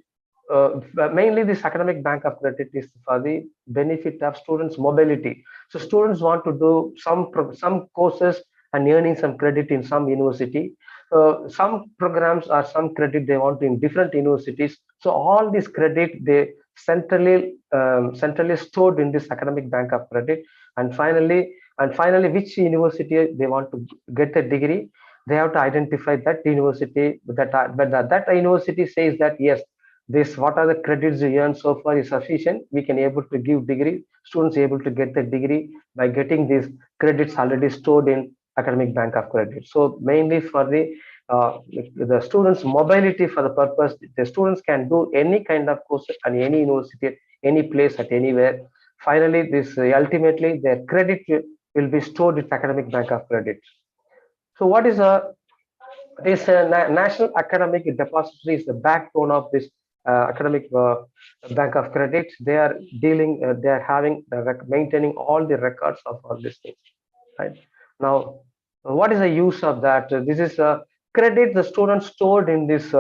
D: mainly this academic bank of credit is for the benefit of students mobility. So students want to do some courses and earning some credit in some university. Some programs or some credit they want in different universities. So all this credit they centrally stored in this academic bank of credit, and finally which university they want to get a degree, they have to identify that university that university says that yes, this what are the credits you earn so far is sufficient, we can able to give degree, students able to get the degree by getting these credits already stored in academic bank of credit. So mainly for the students mobility, for the purpose the students can do any kind of course at any university, any place, at anywhere. Finally this ultimately their credit will be stored with academic bank of credit. So what is this national academic depository is the backbone of this academic bank of credit. They are dealing, they are having maintaining all the records of all these things. Right now, what is the use of that? This is credit the students stored in this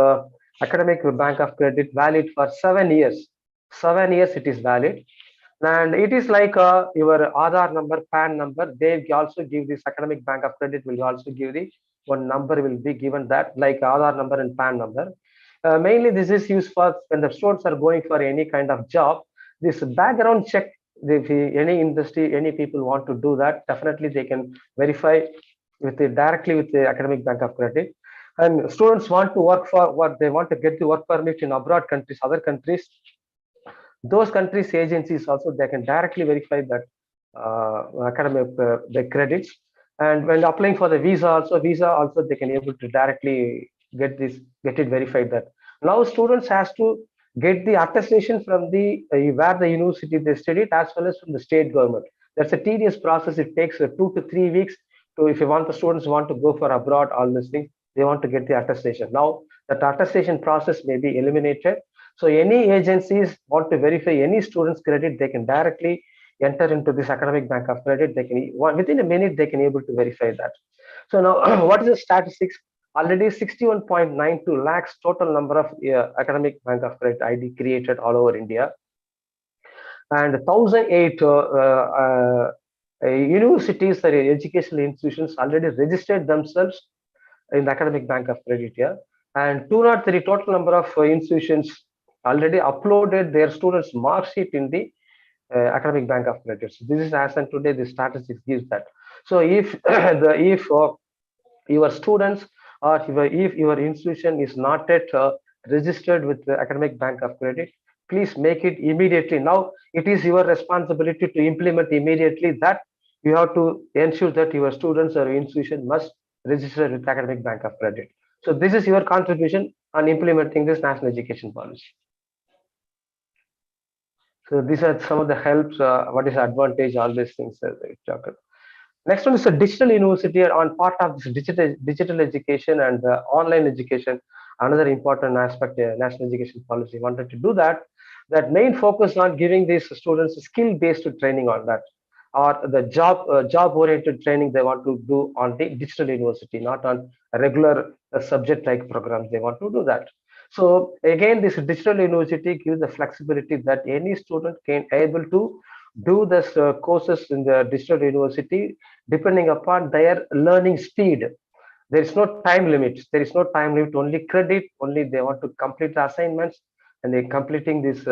D: academic bank of credit, valid for 7 years. 7 years it is valid, and it is like your Aadhaar number, PAN number. They also give this academic bank of credit will also give the one number will be given that like Aadhaar number and PAN number. Mainly this is used for when the students are going for any kind of job. This background check, if any industry, any people want to do that, definitely they can verify directly with the academic bank of credit. And students want to work for what they want to get the work permit in abroad countries, other countries. Those countries agencies also they can directly verify that academic the credits. And when applying for the visa also they can able to directly get it verified that now students has to get the attestation from the where the university they studied as well as from the state government. That's a tedious process. It takes 2 to 3 weeks to, if you want the students want to go for abroad, all these things they want to get the attestation. Now that attestation process may be eliminated. So any agencies want to verify any student's credit, they can directly enter into this academic bank of credit. They can within a minute they can able to verify that. So now what is the statistics? Already 61.92 lakhs total number of academic bank of credit ID created all over India, and 1,008 universities or educational institutions already registered themselves in the academic bank of credit here, and 203 total number of institutions already uploaded their students mark sheet in the academic bank of credit. So this is as and today the statistics gives that. So if if your students or if your institution is not yet registered with the academic bank of credit, please make it immediately. Now it is your responsibility to implement immediately that you have to ensure that your students or institution must register with academic bank of credit. So this is your contribution on implementing this national education policy. So these are some of the helps, what is the advantage, all these things. Next one is a digital university on part of this digital education and online education. Another important aspect, national education policy wanted to do that. That main focus on giving these students skill-based training on that, or the job-oriented training they want to do on the digital university, not on a regular subject-like programs. They want to do that. So again, this digital university gives the flexibility that any student can able to do this courses in the digital university depending upon their learning speed. There is no time limit. There is no time limit. Only credit. Only they want to complete the assignments, and they completing this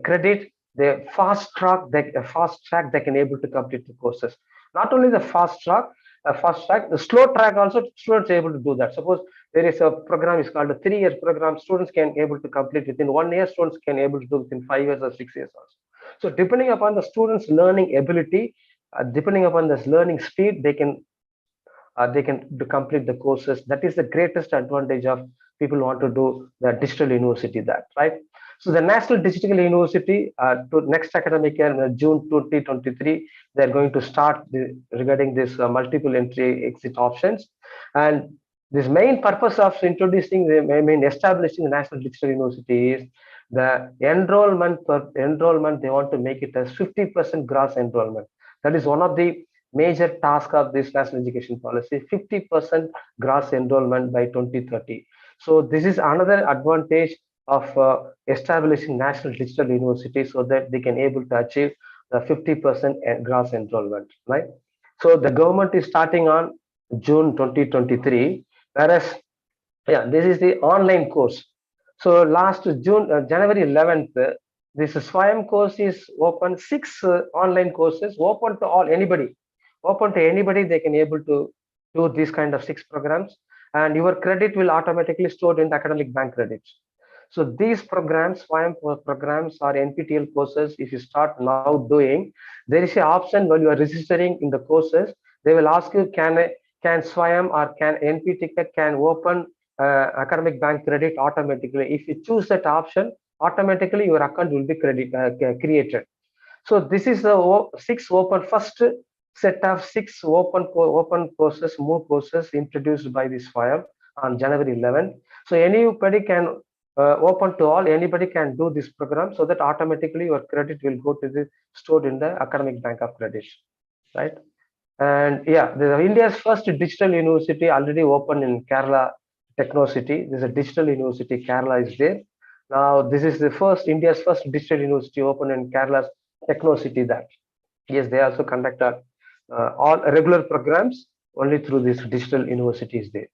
D: credit. They fast track. They can able to complete the courses. Not only the fast track, the slow track also students are able to do that. Suppose there is a program is called a 3-year program. Students can able to complete within 1 year. Students can able to do within 5 years or 6 years also. So depending upon the students' learning ability, depending upon this learning speed, they can complete the courses. That is the greatest advantage of people want to do the digital university. That right. So the National Digital University, to next academic year, June 2023, they're going to start regarding this multiple entry exit options. And this main purpose of introducing, establishing the National Digital University is the enrollment per enrollment. They want to make it as 50% gross enrollment. That is one of the major task of this national education policy, 50% gross enrollment by 2030. So this is another advantage of establishing national digital university, so that they can able to achieve the 50% gross enrollment, right? So the government is starting on June 2023, whereas this is the online course. So last January 11th, this Swayam course is open. 6 online courses open to all, anybody, open to anybody. They can able to do these kind of 6 programs, and your credit will automatically stored in the academic bank credits. So these programs, Swayam programs or NPTEL courses, if you start now doing, there is an option while you are registering in the courses. They will ask you, can Swayam or can NP ticket can open academic bank credit automatically. If you choose that option, automatically your account will be created. So this is the 6 open, first set of 6 open courses, more courses introduced by this Swayam on January 11th. So anybody can open to all, anybody can do this program, so that automatically your credit will go to the stored in the academic bank of credit, right? And the India's first digital university already opened in Kerala Techno City. There's a digital university, Kerala is there. Now this is the first, India's first digital university open in Kerala's Techno City. That yes, they also conduct all regular programs only through this digital universities there.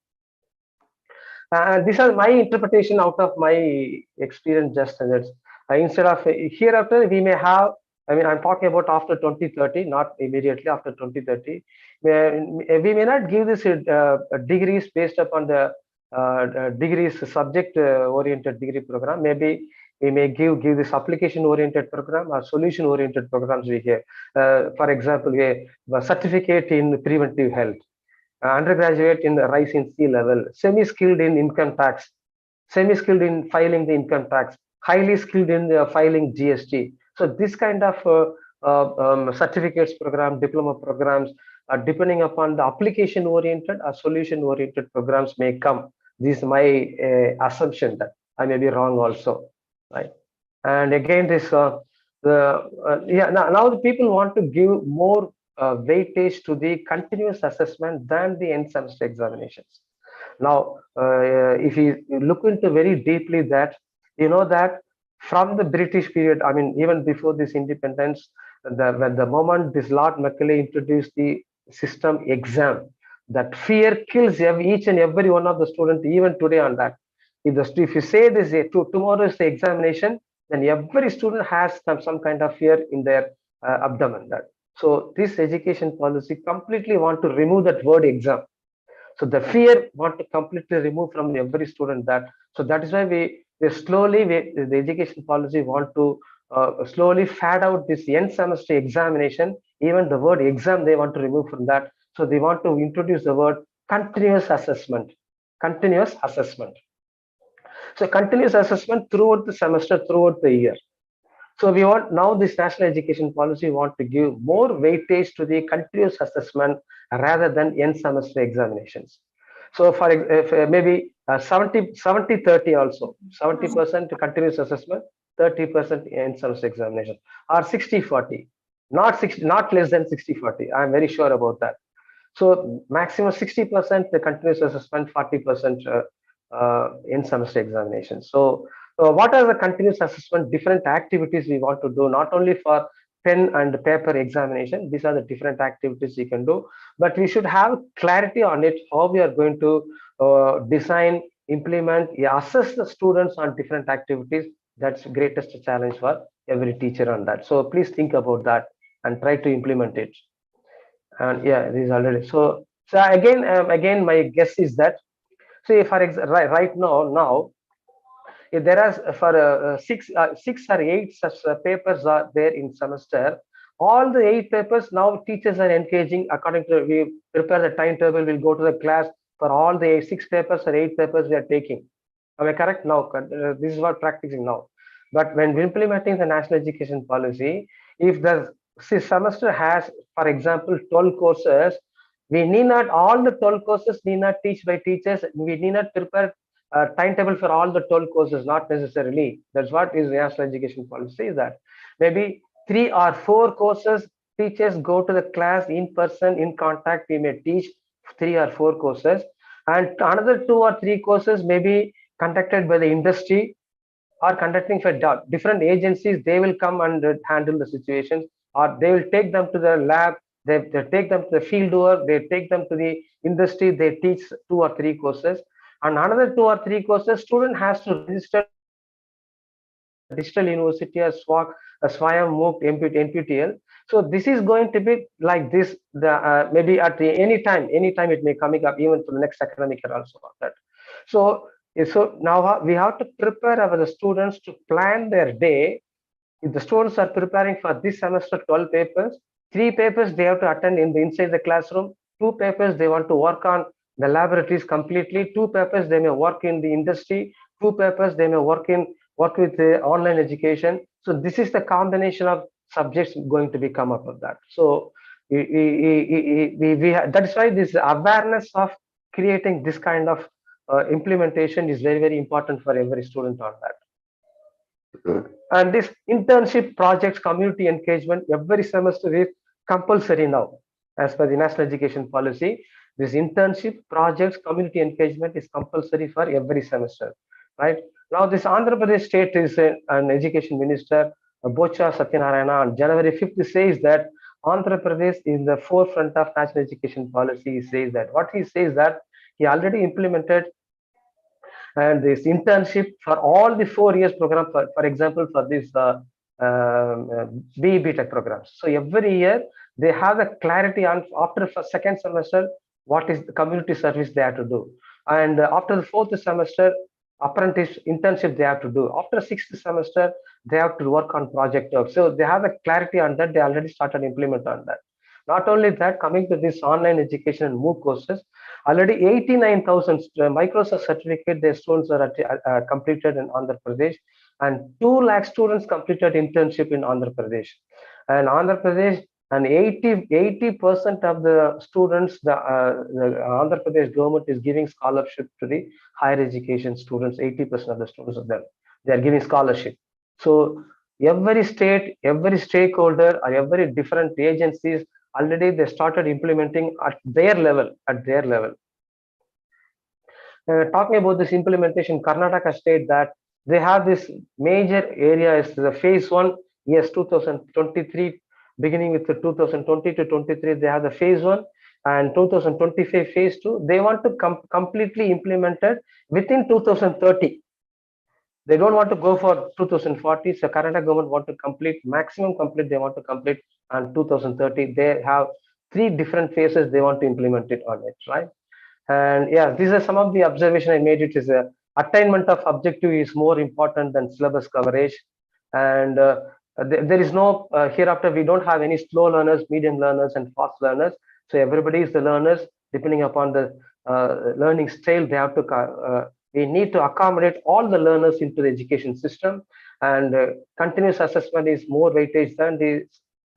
D: These are my interpretation out of my experience. Just that instead of hereafter, we may have, I'm talking about after 2030, not immediately after 2030. We may not give this degrees based upon the degrees subject oriented degree program. Maybe we may give this application oriented program or solution oriented programs we have. For example, we have a certificate in preventive health, undergraduate in the rise in sea level, semi-skilled in income tax, semi-skilled in filing the income tax, highly skilled in filing GST. So this kind of certificates program, diploma programs, depending upon the application oriented or solution oriented programs may come. This is my assumption, that I may be wrong also, right? And again, this now the people want to give more weightage to the continuous assessment than the end semester examinations. Now, if you look into very deeply that, that from the British period, even before this independence, when the moment this Lord Macaulay introduced the system exam, that fear kills each and every one of the students, even today on that. If you say this, tomorrow is the examination, then every student has some kind of fear in their abdomen. So this education policy completely want to remove that word exam. So the fear want to completely remove from every student that. So that is why the education policy want to slowly fad out this end semester examination. Even the word exam they want to remove from that. So they want to introduce the word continuous assessment. Continuous assessment. So continuous assessment throughout the semester, throughout the year. So we want now this national education policy want to give more weightage to the continuous assessment rather than end semester examinations. So for maybe 70-30 also, 70% continuous assessment, 30% end semester examination, or 60-40, not less than 60-40. I'm very sure about that. So maximum 60% the continuous assessment, 40% end semester examination. So what are the continuous assessment different activities we want to do, not only for pen and paper examination? These are the different activities you can do, but we should have clarity on it, how we are going to design, implement, assess the students on different activities. That's the greatest challenge for every teacher on that. So please think about that and try to implement it. And this is already so again my guess is that, say for right now if there are for 6 or 8 such papers are there in semester, all the 8 papers now teachers are engaging according to, we prepare the timetable, we'll go to the class for all the 6 papers or 8 papers we are taking. Am I correct now? This is what practicing now. But when implementing the national education policy, if the semester has, for example, 12 courses, we need not, all the 12 courses need not teach by teachers. We need not prepare a timetable for all the 12 courses, not necessarily. That's what is national education policy, is that maybe 3 or 4 courses, teachers go to the class in person, in contact, we may teach 3 or 4 courses, and another 2 or 3 courses may be conducted by the industry or conducting for different agencies. They will come and handle the situations, or they will take them to the lab, they take them to the field work, they take them to the industry, they teach 2 or 3 courses, and another 2 or 3 courses student has to register digital university as SWAC, SWAYAM, MOOC, NPTEL. So this is going to be like this. The maybe at the anytime it may coming up even for the next academic year also of that. So now we have to prepare our students to plan their day. If the students are preparing for this semester 12 papers, 3 papers they have to attend in the inside the classroom, 2 papers they want to work on the laboratories completely, 2 papers they may work in the industry, 2 papers they may work with the online education. So this is the combination of subjects going to be come up with that. So that's why this awareness of creating this kind of implementation is very, very important for every student on that. And this internship projects, community engagement, every semester is compulsory now. As per the national education policy, this internship projects, community engagement is compulsory for every semester, right? Now this Andhra Pradesh state is an education minister, Bocha Satyanarayana, on January 5th says that Andhra Pradesh is in the forefront of national education policy. He says that, what he says that he already implemented and this internship for all the 4 years program, for example, for this BE BTech programs. So every year they have a clarity on after the second semester what is the community service they have to do, and after the 4th semester apprentice internship they have to do. After 6th semester they have to work on project work. So they have a clarity on that. They already started implement on that. Not only that, coming to this online education and MOOC courses, already 89,000 Microsoft certificate their students are completed in Andhra Pradesh, and 2 lakh students completed internship in Andhra Pradesh. And Andhra Pradesh, and 80% of the students, the Andhra Pradesh government is giving scholarship to the higher education students. 80% of the students of them, they are giving scholarship. So every state, every stakeholder, or every different agencies already they started implementing at their level. Talking about this implementation, Karnataka state that they have this major area is the phase 1. Yes, 2023 beginning with the 2020 to 23 they have the phase 1, and 2025 phase 2. They want to completely implement it within 2030. They don't want to go for 2040. So Karnataka government want to complete, maximum complete they want to complete on 2030. They have 3 different phases they want to implement it on it, right? And yeah, these are some of the observation I made. It is a attainment of objective is more important than syllabus coverage, and there is no hereafter we don't have any slow learners, medium learners, and fast learners. So everybody is the learners depending upon the learning style. They have to we need to accommodate all the learners into the education system, and continuous assessment is more weightage than the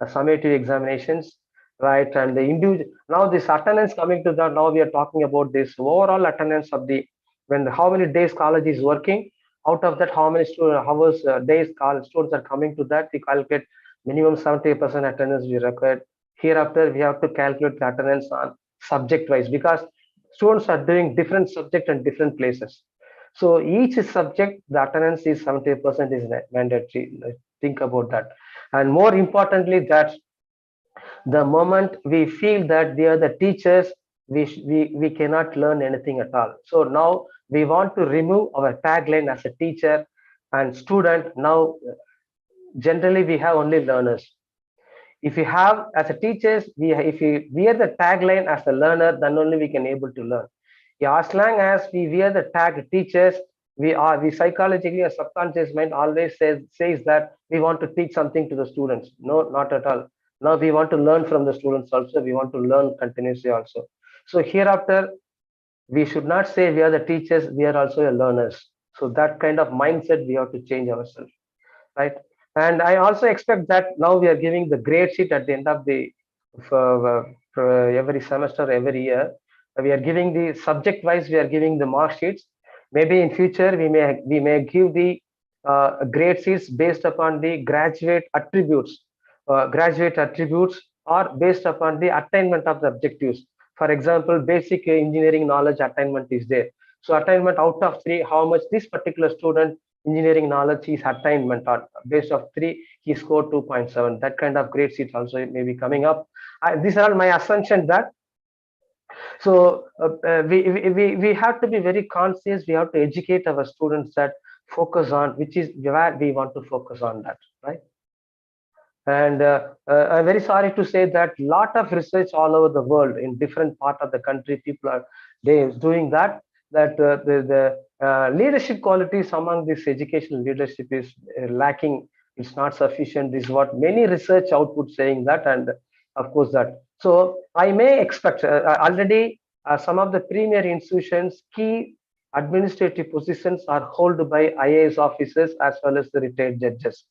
D: summative examinations, right? And the individual, now this attendance coming to that, now we are talking about this overall attendance of the, when how many days college is working, out of that how many hours days college students are coming to that, we calculate minimum 70% attendance we required. Hereafter we have to calculate the attendance on subject wise, because students are doing different subject and different places. So each subject the attendance is 70% is mandatory. Think about that. And more importantly, that the moment we feel that they are the teachers, we cannot learn anything at all. So now we want to remove our tagline as a teacher and student. Now generally we have only learners. If we have as a teachers, if we wear the tagline as a learner, then only we can able to learn. Yeah, as long as we wear the tag teachers, we psychologically, a subconscious mind always says that we want to teach something to the students. No, not at all. Now we want to learn from the students also. We want to learn continuously also. So hereafter, we should not say we are the teachers, we are also a learners. So that kind of mindset we have to change ourselves. right? And I also expect that now we are giving the grade sheet at the end of the for every semester, every year. We are giving the subject wise, we are giving the mark sheets. Maybe in future we may give the grade sheets based upon the graduate attributes, or based upon the attainment of the objectives. For example, basic engineering knowledge attainment is there. So attainment out of 3, how much this particular student engineering knowledge is attainment on. Based of 3, he scored 2.7. That kind of grade sheet also may be coming up. These are all my assumptions that. So we have to be very conscious. We have to educate our students that focus on which is where we want to focus on that, right? And I'm very sorry to say that lot of research all over the world in different part of the country, people are doing that. The leadership qualities among this educational leadership is lacking. It's not sufficient. This is what many research output saying that, and of course that. So I may expect already some of the premier institutions key administrative positions are held by IAS officers as well as the retired judges.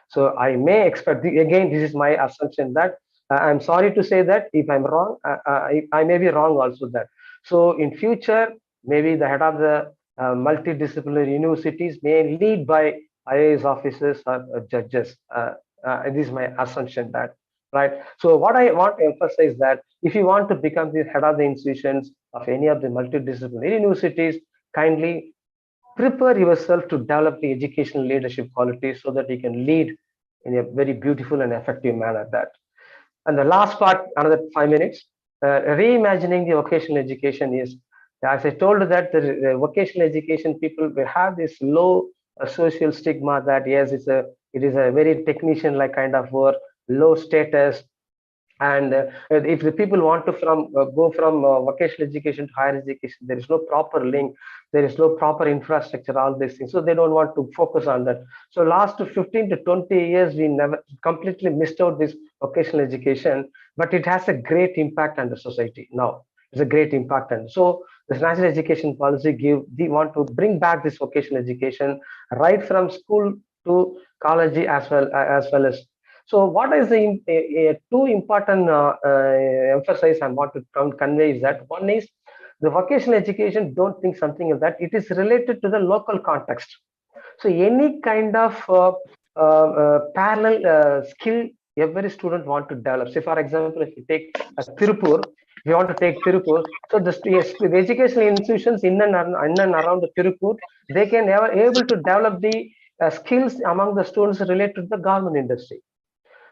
D: So I may expect, again, this is my assumption that I'm sorry to say that if I'm wrong, I may be wrong also that. So in future, maybe the head of the multidisciplinary universities may lead by IAS officers or judges. This is my assumption that, right? So what I want to emphasize that if you want to become the head of the institutions of any of the multidisciplinary universities, kindly prepare yourself to develop the educational leadership qualities so that you can lead in a very beautiful and effective manner. That. And the last part, another 5 minutes, reimagining the vocational education is, as I told that the vocational education people will have this low social stigma that yes, it is a very technician like kind of work, low status. And if the people want to go from vocational education to higher education, there is no proper link, there is no proper infrastructure, all these things. So they don't want to focus on that. So last 15 to 20 years, we never completely missed out this vocational education, but it has a great impact on the society now. It's a great impact. And so this national education policy they want to bring back this vocational education right from school to college as well as. So what is the two important emphasis I want to convey is that one is the vocational education, don't think something of that, it is related to the local context. So any kind of parallel skill every student want to develop. Say for example, if you take Tirupur, we want to take Tirupur. So the educational institutions in and around the Tirupur, they can able to develop the skills among the students related to the government industry.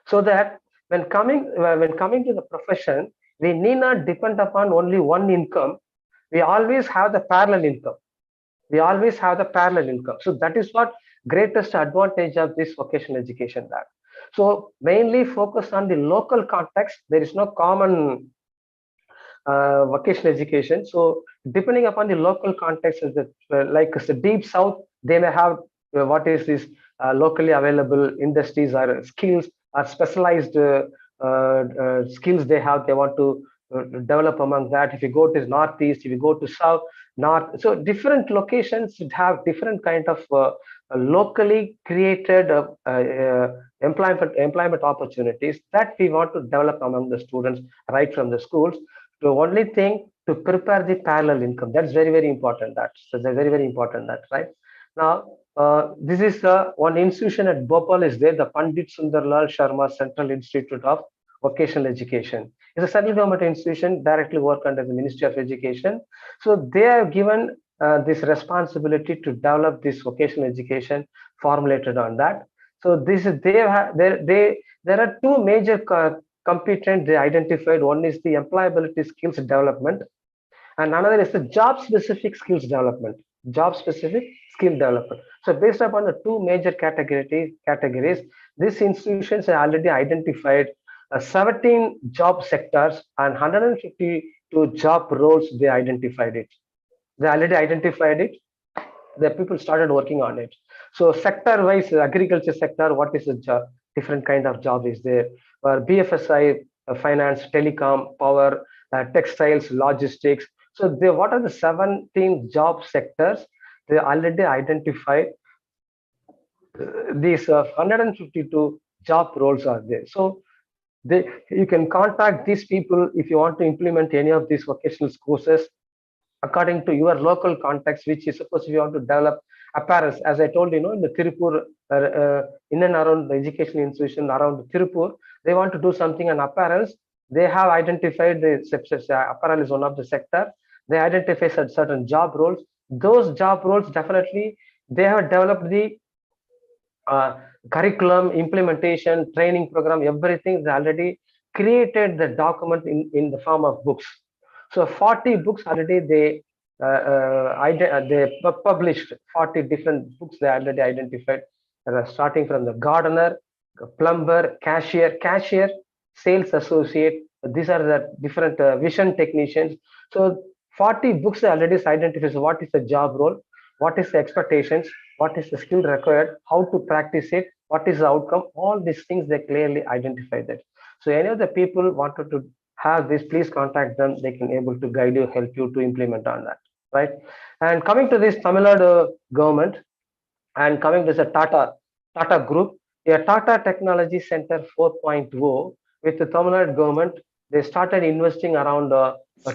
D: So that when coming to the profession, we need not depend upon only one income. We always have the parallel income. So that is what greatest advantage of this vocational education that. So mainly focus on the local context. There is no common vocational education. So depending upon the local context, like the deep south, they may have what is this locally available industries or skills or specialized skills they want to develop among that. If you go to northeast, if you go to south, north, so different locations should have different kind of locally created employment opportunities that we want to develop among the students right from the schools. The only thing to prepare the parallel income, that's very important. That's very important. That right now. This is one institution at Bhopal is there, the Pandit Sundarlal Sharma Central Institute of Vocational Education. It's a central government institution directly work under the Ministry of Education. So they are given this responsibility to develop this vocational education formulated on that. So this is there are two major competence they identified. One is the employability skills development, and another is the job specific skills development. So based upon the two major categories, these institutions have already identified 17 job sectors and 152 job roles. They already identified it. The people started working on it. So sector wise, agriculture sector, what is the job? Different kind of job is there. Or BFSI, finance, telecom, power, textiles, logistics. So what are the 17 job sectors they already identified? these 152 job roles are there. So you can contact these people if you want to implement any of these vocational courses according to your local context, which is suppose if you want to develop apparels, as I told you, in the Tirupur, in and around the educational institution around Tirupur, they want to do something on apparels. They have identified the apparel is one of the sector. They identify certain job roles. Those job roles definitely they have developed the curriculum, implementation, training program, everything. They already created the document in the form of books. So 40 books already they published 40 different books they already identified, starting from the gardener, plumber, cashier, sales associate. These are the different vision technicians. So 40 books already identifies what is the job role, what is the expectations, what is the skill required, how to practice it, what is the outcome. All these things they clearly identify that. So any of the people wanted to have this, please contact them. They can able to guide you, help you to implement on that, right? And coming to this Tamil Nadu government, and coming to the Tata Group, a Tata Technology Center 4.0 with the Tamil Nadu government, they started investing around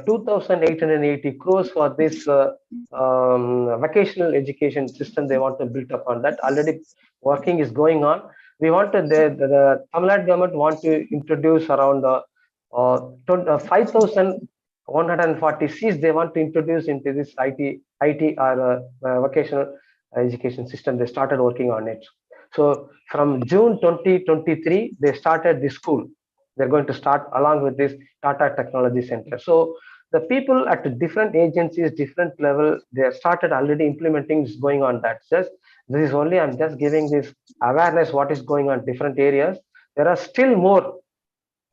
D: 2,880 crores for this vocational education system. They want to build upon that. Already working is going on. We want to the Tamil Nadu government want to introduce around 5,140 seats. They want to introduce into this IT or vocational education system. They started working on it. So from June 2023, they started the school. They're going to start along with this Tata Technology Center. So the people at different agencies, different level, they have started already implementing is going on that. Just this is only I'm just giving this awareness what is going on different areas. There are still more.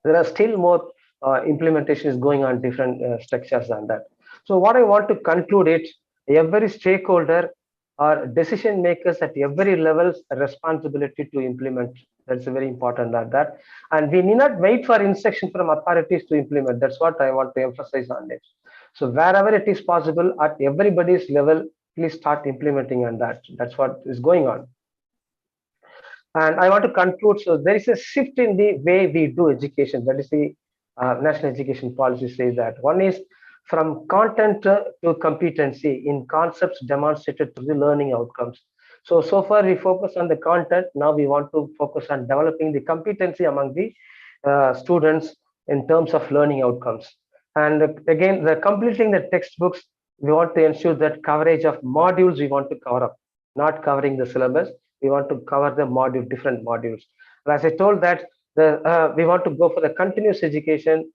D: There are still more implementations going on different structures than that. So what I want to conclude it, every stakeholder or decision makers at every level responsibility to implement. That's very important that. And we need not wait for instruction from authorities to implement. That's what I want to emphasize on it. So wherever it is possible at everybody's level, please start implementing on that. That's what is going on. And I want to conclude. So there is a shift in the way we do education. That is the national education policy says that. One is from content to competency in concepts demonstrated through the learning outcomes. So far we focus on the content. Now we want to focus on developing the competency among the students in terms of learning outcomes. And again, the completing the textbooks, we want to ensure that coverage of modules we want to cover up, not covering the syllabus. We want to cover the module, different modules. And as I told that, we want to go for the continuous education.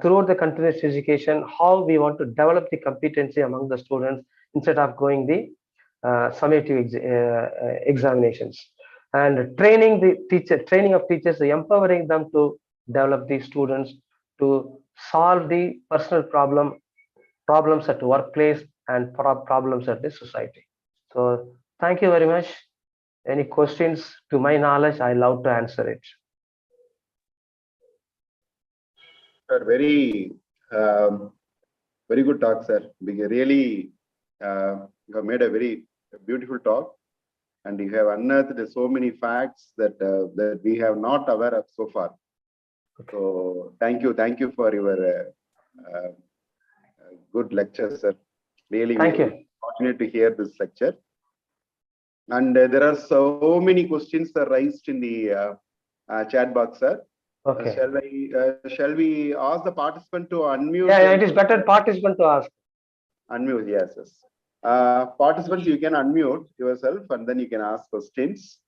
D: Throughout the continuous education, how we want to develop the competency among the students instead of going the summative examinations. And training of teachers, empowering them to develop the students to solve the personal problems at workplace and problems at the society. So thank you very much. Any questions? To my knowledge, I love to answer it.
A: Sir, very good talk, sir. Really, you have made a very beautiful talk, and you have unearthed so many facts that that we have not aware of so far. So thank you for your good lecture, sir. Really,
D: thank you.
A: Fortunate to hear this lecture. And there are so many questions raised in the chat box, sir.
D: Okay.
A: Shall we ask the participant to unmute?
D: Yeah, it is better participant to ask.
A: Unmute, yes. Participants, you can unmute yourself and then you can ask questions.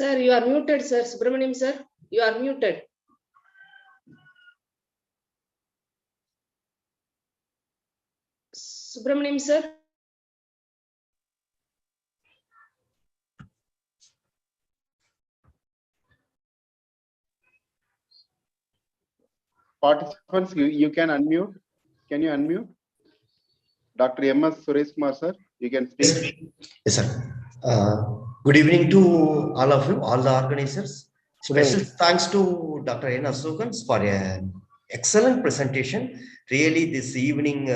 B: Sir, you are muted, sir. Subramaniam, sir, you are muted. Subramaniam, sir.
A: Participants, you can unmute. Can you unmute? Dr. M.S. Suresh Kumar, sir, you can speak.
C: Yes, sir. Good evening to all of you, all the organizers. Special
D: evening.
C: thanks to Dr. N Ashokan for an excellent presentation. Really, this evening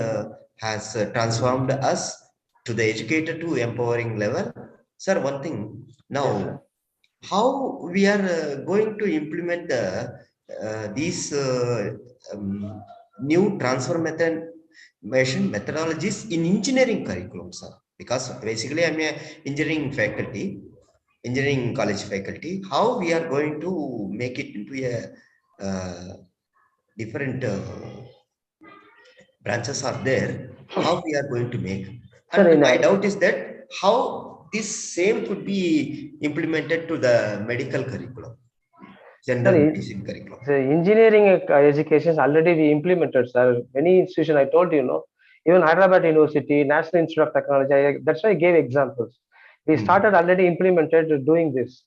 C: has transformed us to the educator to empowering level. Sir, one thing now,
D: Yes,
C: how we are going to implement these new transformation methodologies in engineering curriculum, sir? Because basically I'm a engineering faculty, engineering college faculty. How we are going to make it into a different branches are there? How we are going to make?
D: Sir,
C: And my doubt is that how this same could be implemented to the medical curriculum, general medicine curriculum.
D: the engineering education is already we implemented, sir. Many institutions, I told you, even Hyderabad University, National Institute of Technology, that's why I gave examples. We started already implemented doing this.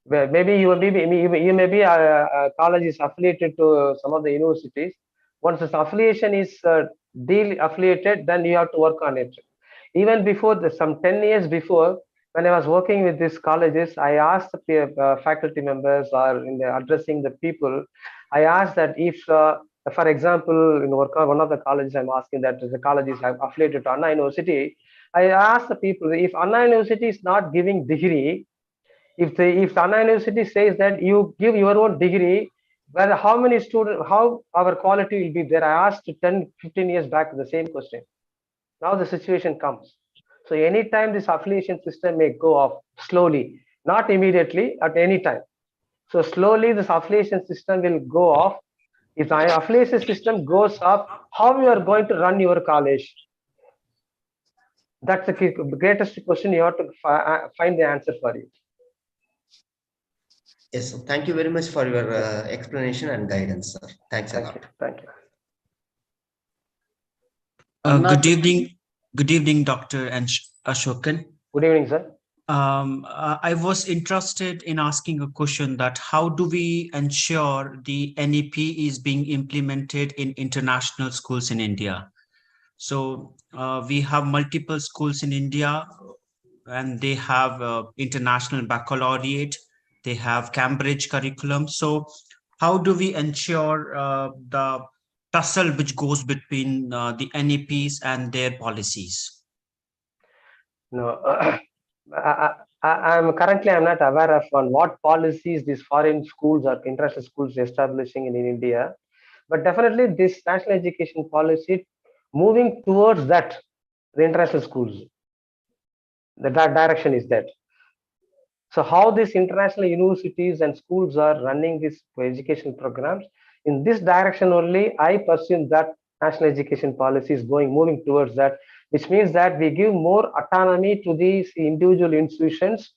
D: Where maybe you may be a college is affiliated to some of the universities. Once this affiliation is affiliated, then you have to work on it. Even before some 10 years before, when I was working with these colleges, I asked the faculty members or addressing the people, I asked that if, for example, in one of the colleges, I'm asking that the colleges are affiliated to Anna University. I asked the people if Anna University is not giving degree, if Anna University says that you give your own degree, well, how many students, how our quality will be there? I asked 10, 15 years back the same question. Now the situation comes. So anytime this affiliation system may go off slowly, not immediately, at any time. So slowly this affiliation system will go off. If the affiliation system goes up, how you are going to run your college? That's the greatest question you have to find the answer for you.
C: Yes, thank you very much for your explanation and guidance, sir. Thanks a lot.
D: Thank you.
E: Good evening, Dr. N Ashokan.
D: Good evening, sir.
E: I was interested in asking a question that how do we ensure the NEP is being implemented in international schools in India? So we have multiple schools in India and they have international baccalaureate, they have Cambridge curriculum. So how do we ensure the tussle which goes between the NEPs and their policies?
D: No, I'm currently not aware of on what policies these foreign schools or international schools establishing in India, but definitely this national education policy moving towards that the international schools. That direction is that. So how these international universities and schools are running these educational programs in this direction only, I perceive that national education policy is moving towards that, which means that we give more autonomy to these individual institutions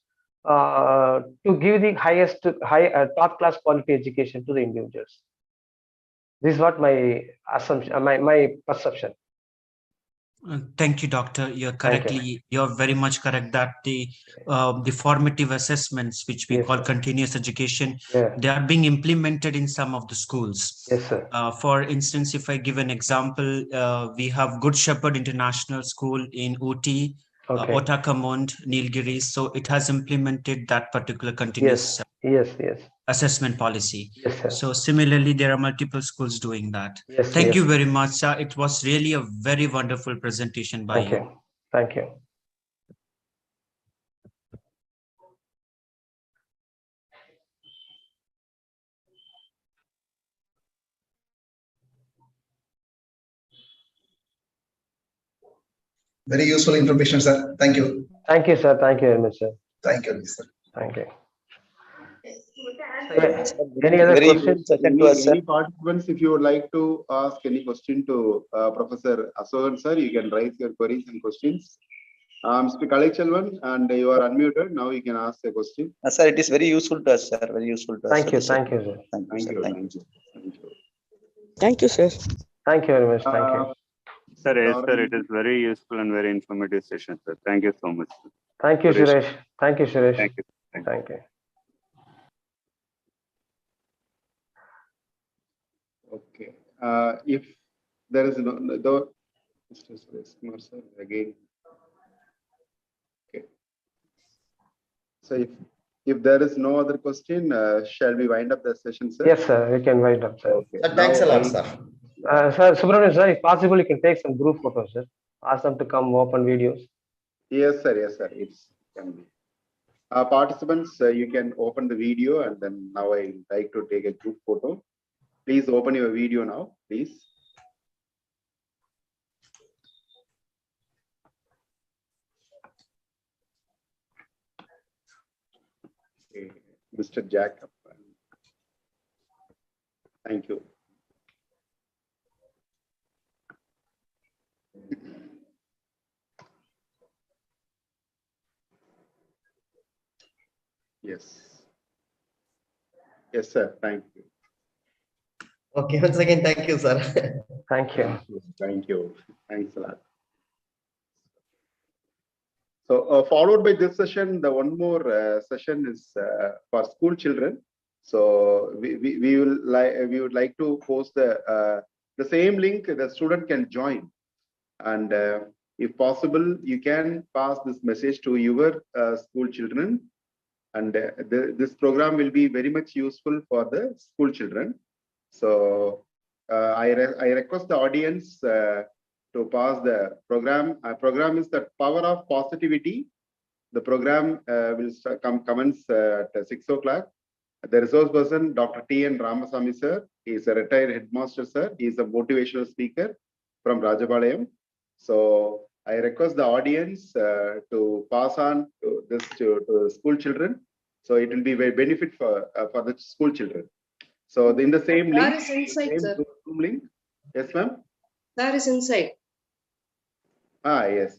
D: to give the top class quality education to the individuals. This is what my assumption, my perception.
E: Thank you, Doctor. You're very much correct that the formative assessments, which we call continuous education, they are being implemented in some of the schools.
D: Yes, sir.
E: For instance, if I give an example, we have Good Shepherd International School in Ooty, Otakamund, Nilgiris. So it has implemented that particular continuous assessment policy.
D: Yes, sir.
E: So similarly, there are multiple schools doing that.
D: Yes,
E: Thank you very much, sir. It was really a very wonderful presentation by you.
D: Thank you.
F: Very useful information, sir. Thank you.
D: Thank you, sir. Thank you very much, sir.
F: Thank you, sir.
D: Thank you. Any other questions?
A: Any participants, if you would like to ask any question to Professor Ashokan, sir, you can raise your queries and questions. Mr. Kalachalvan, and you are unmuted. Now you can ask a question.
G: Sir, it is very useful to us, sir. Very useful to us.
D: Thank you, sir.
G: Thank you, sir.
D: Thank you very much. Thank you.
H: Sir, yes, sir, it is very useful and very informative session, sir. Thank you so much. Sir.
D: Thank you, Suresh. Thank you, Suresh.
H: Thank you.
D: Thank you.
A: Okay. If there is no, Mr. Suresh Kumar, sir, again. Okay. So if there is no other question, shall we wind up the session, sir?
D: Yes, sir. We can wind up, sir.
A: Okay.
C: Sir, thanks a
A: Now
C: lot, sir.
D: Sir, Subramanian, sir, if possible, you can take some group photos, sir. Ask them to come open videos.
A: Yes, sir. Yes, sir. It can be. Participants, you can open the video, and then now I like to take a group photo. Please open your video now, please. Okay. Mr. Jacob. Thank you. Yes. Yes, sir. Thank you.
C: Okay, once again, thank you, sir.
D: Thank you.
A: Thank you. Thanks a lot. So followed by this session, the one more session is for school children. So we would like to post the same link the student can join, and if possible, you can pass this message to your school children, and this program will be very much useful for the school children. So I request the audience to pass the program. Program is the power of positivity. The program will commence at 6 o'clock. The resource person, Dr. T.N. Ramasamy, sir, he is a retired headmaster, sir. He is a motivational speaker from Rajapalayam. So I request the audience to pass on this to school children. So it will be very benefit for the school children. So in the same link,
B: That is inside, sir.
A: Zoom link. Yes, ma'am.
B: That is inside.
A: Ah, yes.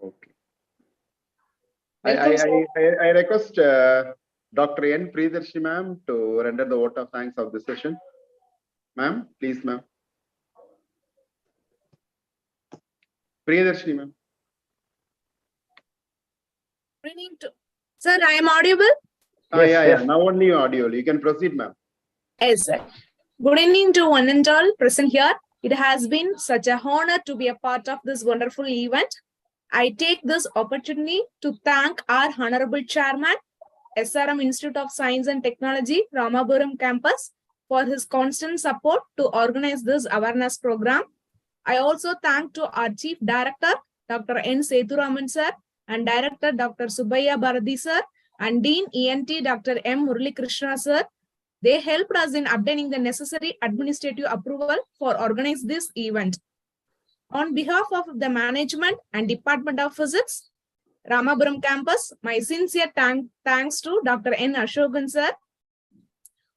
A: Okay. I request Dr. N. Priyadarshi, ma'am, to render the vote of thanks of this session. Ma'am, please, ma'am. Priyadarshi, ma'am.
I: Good evening to sir. I am audible.
A: Yeah. Now only audio. You can proceed, ma'am.
I: Yes, sir. Good evening to one and all present here. It has been such an honor to be a part of this wonderful event. I take this opportunity to thank our Honorable Chairman, SRM Institute of Science and Technology, Ramapuram campus, for his constant support to organize this awareness program. I also thank to our Chief Director, Dr. N. Sethuraman sir, and Director Dr. Subbayya Bharati sir, and Dean ENT Dr. M. Murali Krishna sir. They helped us in obtaining the necessary administrative approval for organizing this event. On behalf of the management and Department of Physics, Ramapuram campus, my sincere thanks to Dr. N Ashokan sir,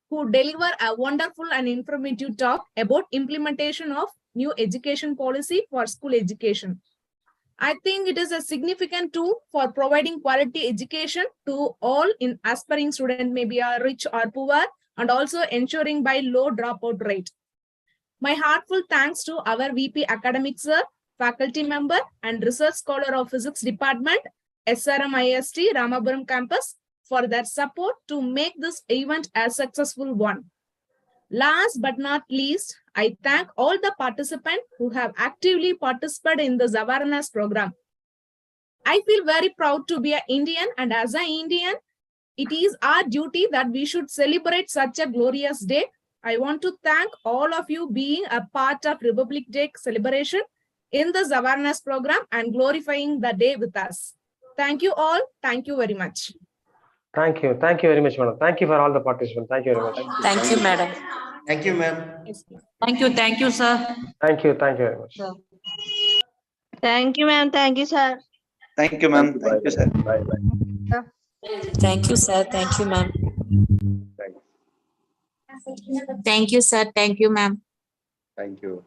I: who deliver a wonderful and informative talk about implementation of new education policy for school education. I think it is a significant tool for providing quality education to all in aspiring students, maybe are rich or poor, and also ensuring by low dropout rate. My heartfelt thanks to our VP Academics sir, faculty member and research scholar of Physics Department, SRM IST Ramapuram campus, for their support to make this event a successful one. Last but not least, I thank all the participants who have actively participated in this awareness program. I feel very proud to be an Indian, and as an Indian, it is our duty that we should celebrate such a glorious day. I want to thank all of you being a part of Republic Day celebration in this awareness program and glorifying the day with us. Thank you all. Thank you very much.
D: Thank you. Thank you very much, madam. Thank you for all the participants. Thank you very much.
J: Thank you, madam.
C: Thank you, ma'am.
J: Thank you, sir.
D: Thank you very much.
K: Thank you, ma'am. Thank you, sir.
G: Thank you, ma'am. Thank you, sir.
A: Bye.
J: Thank you, sir. Thank you, ma'am.
A: Thanks.
J: Thank you, sir. Thank you, ma'am.
A: Thank you.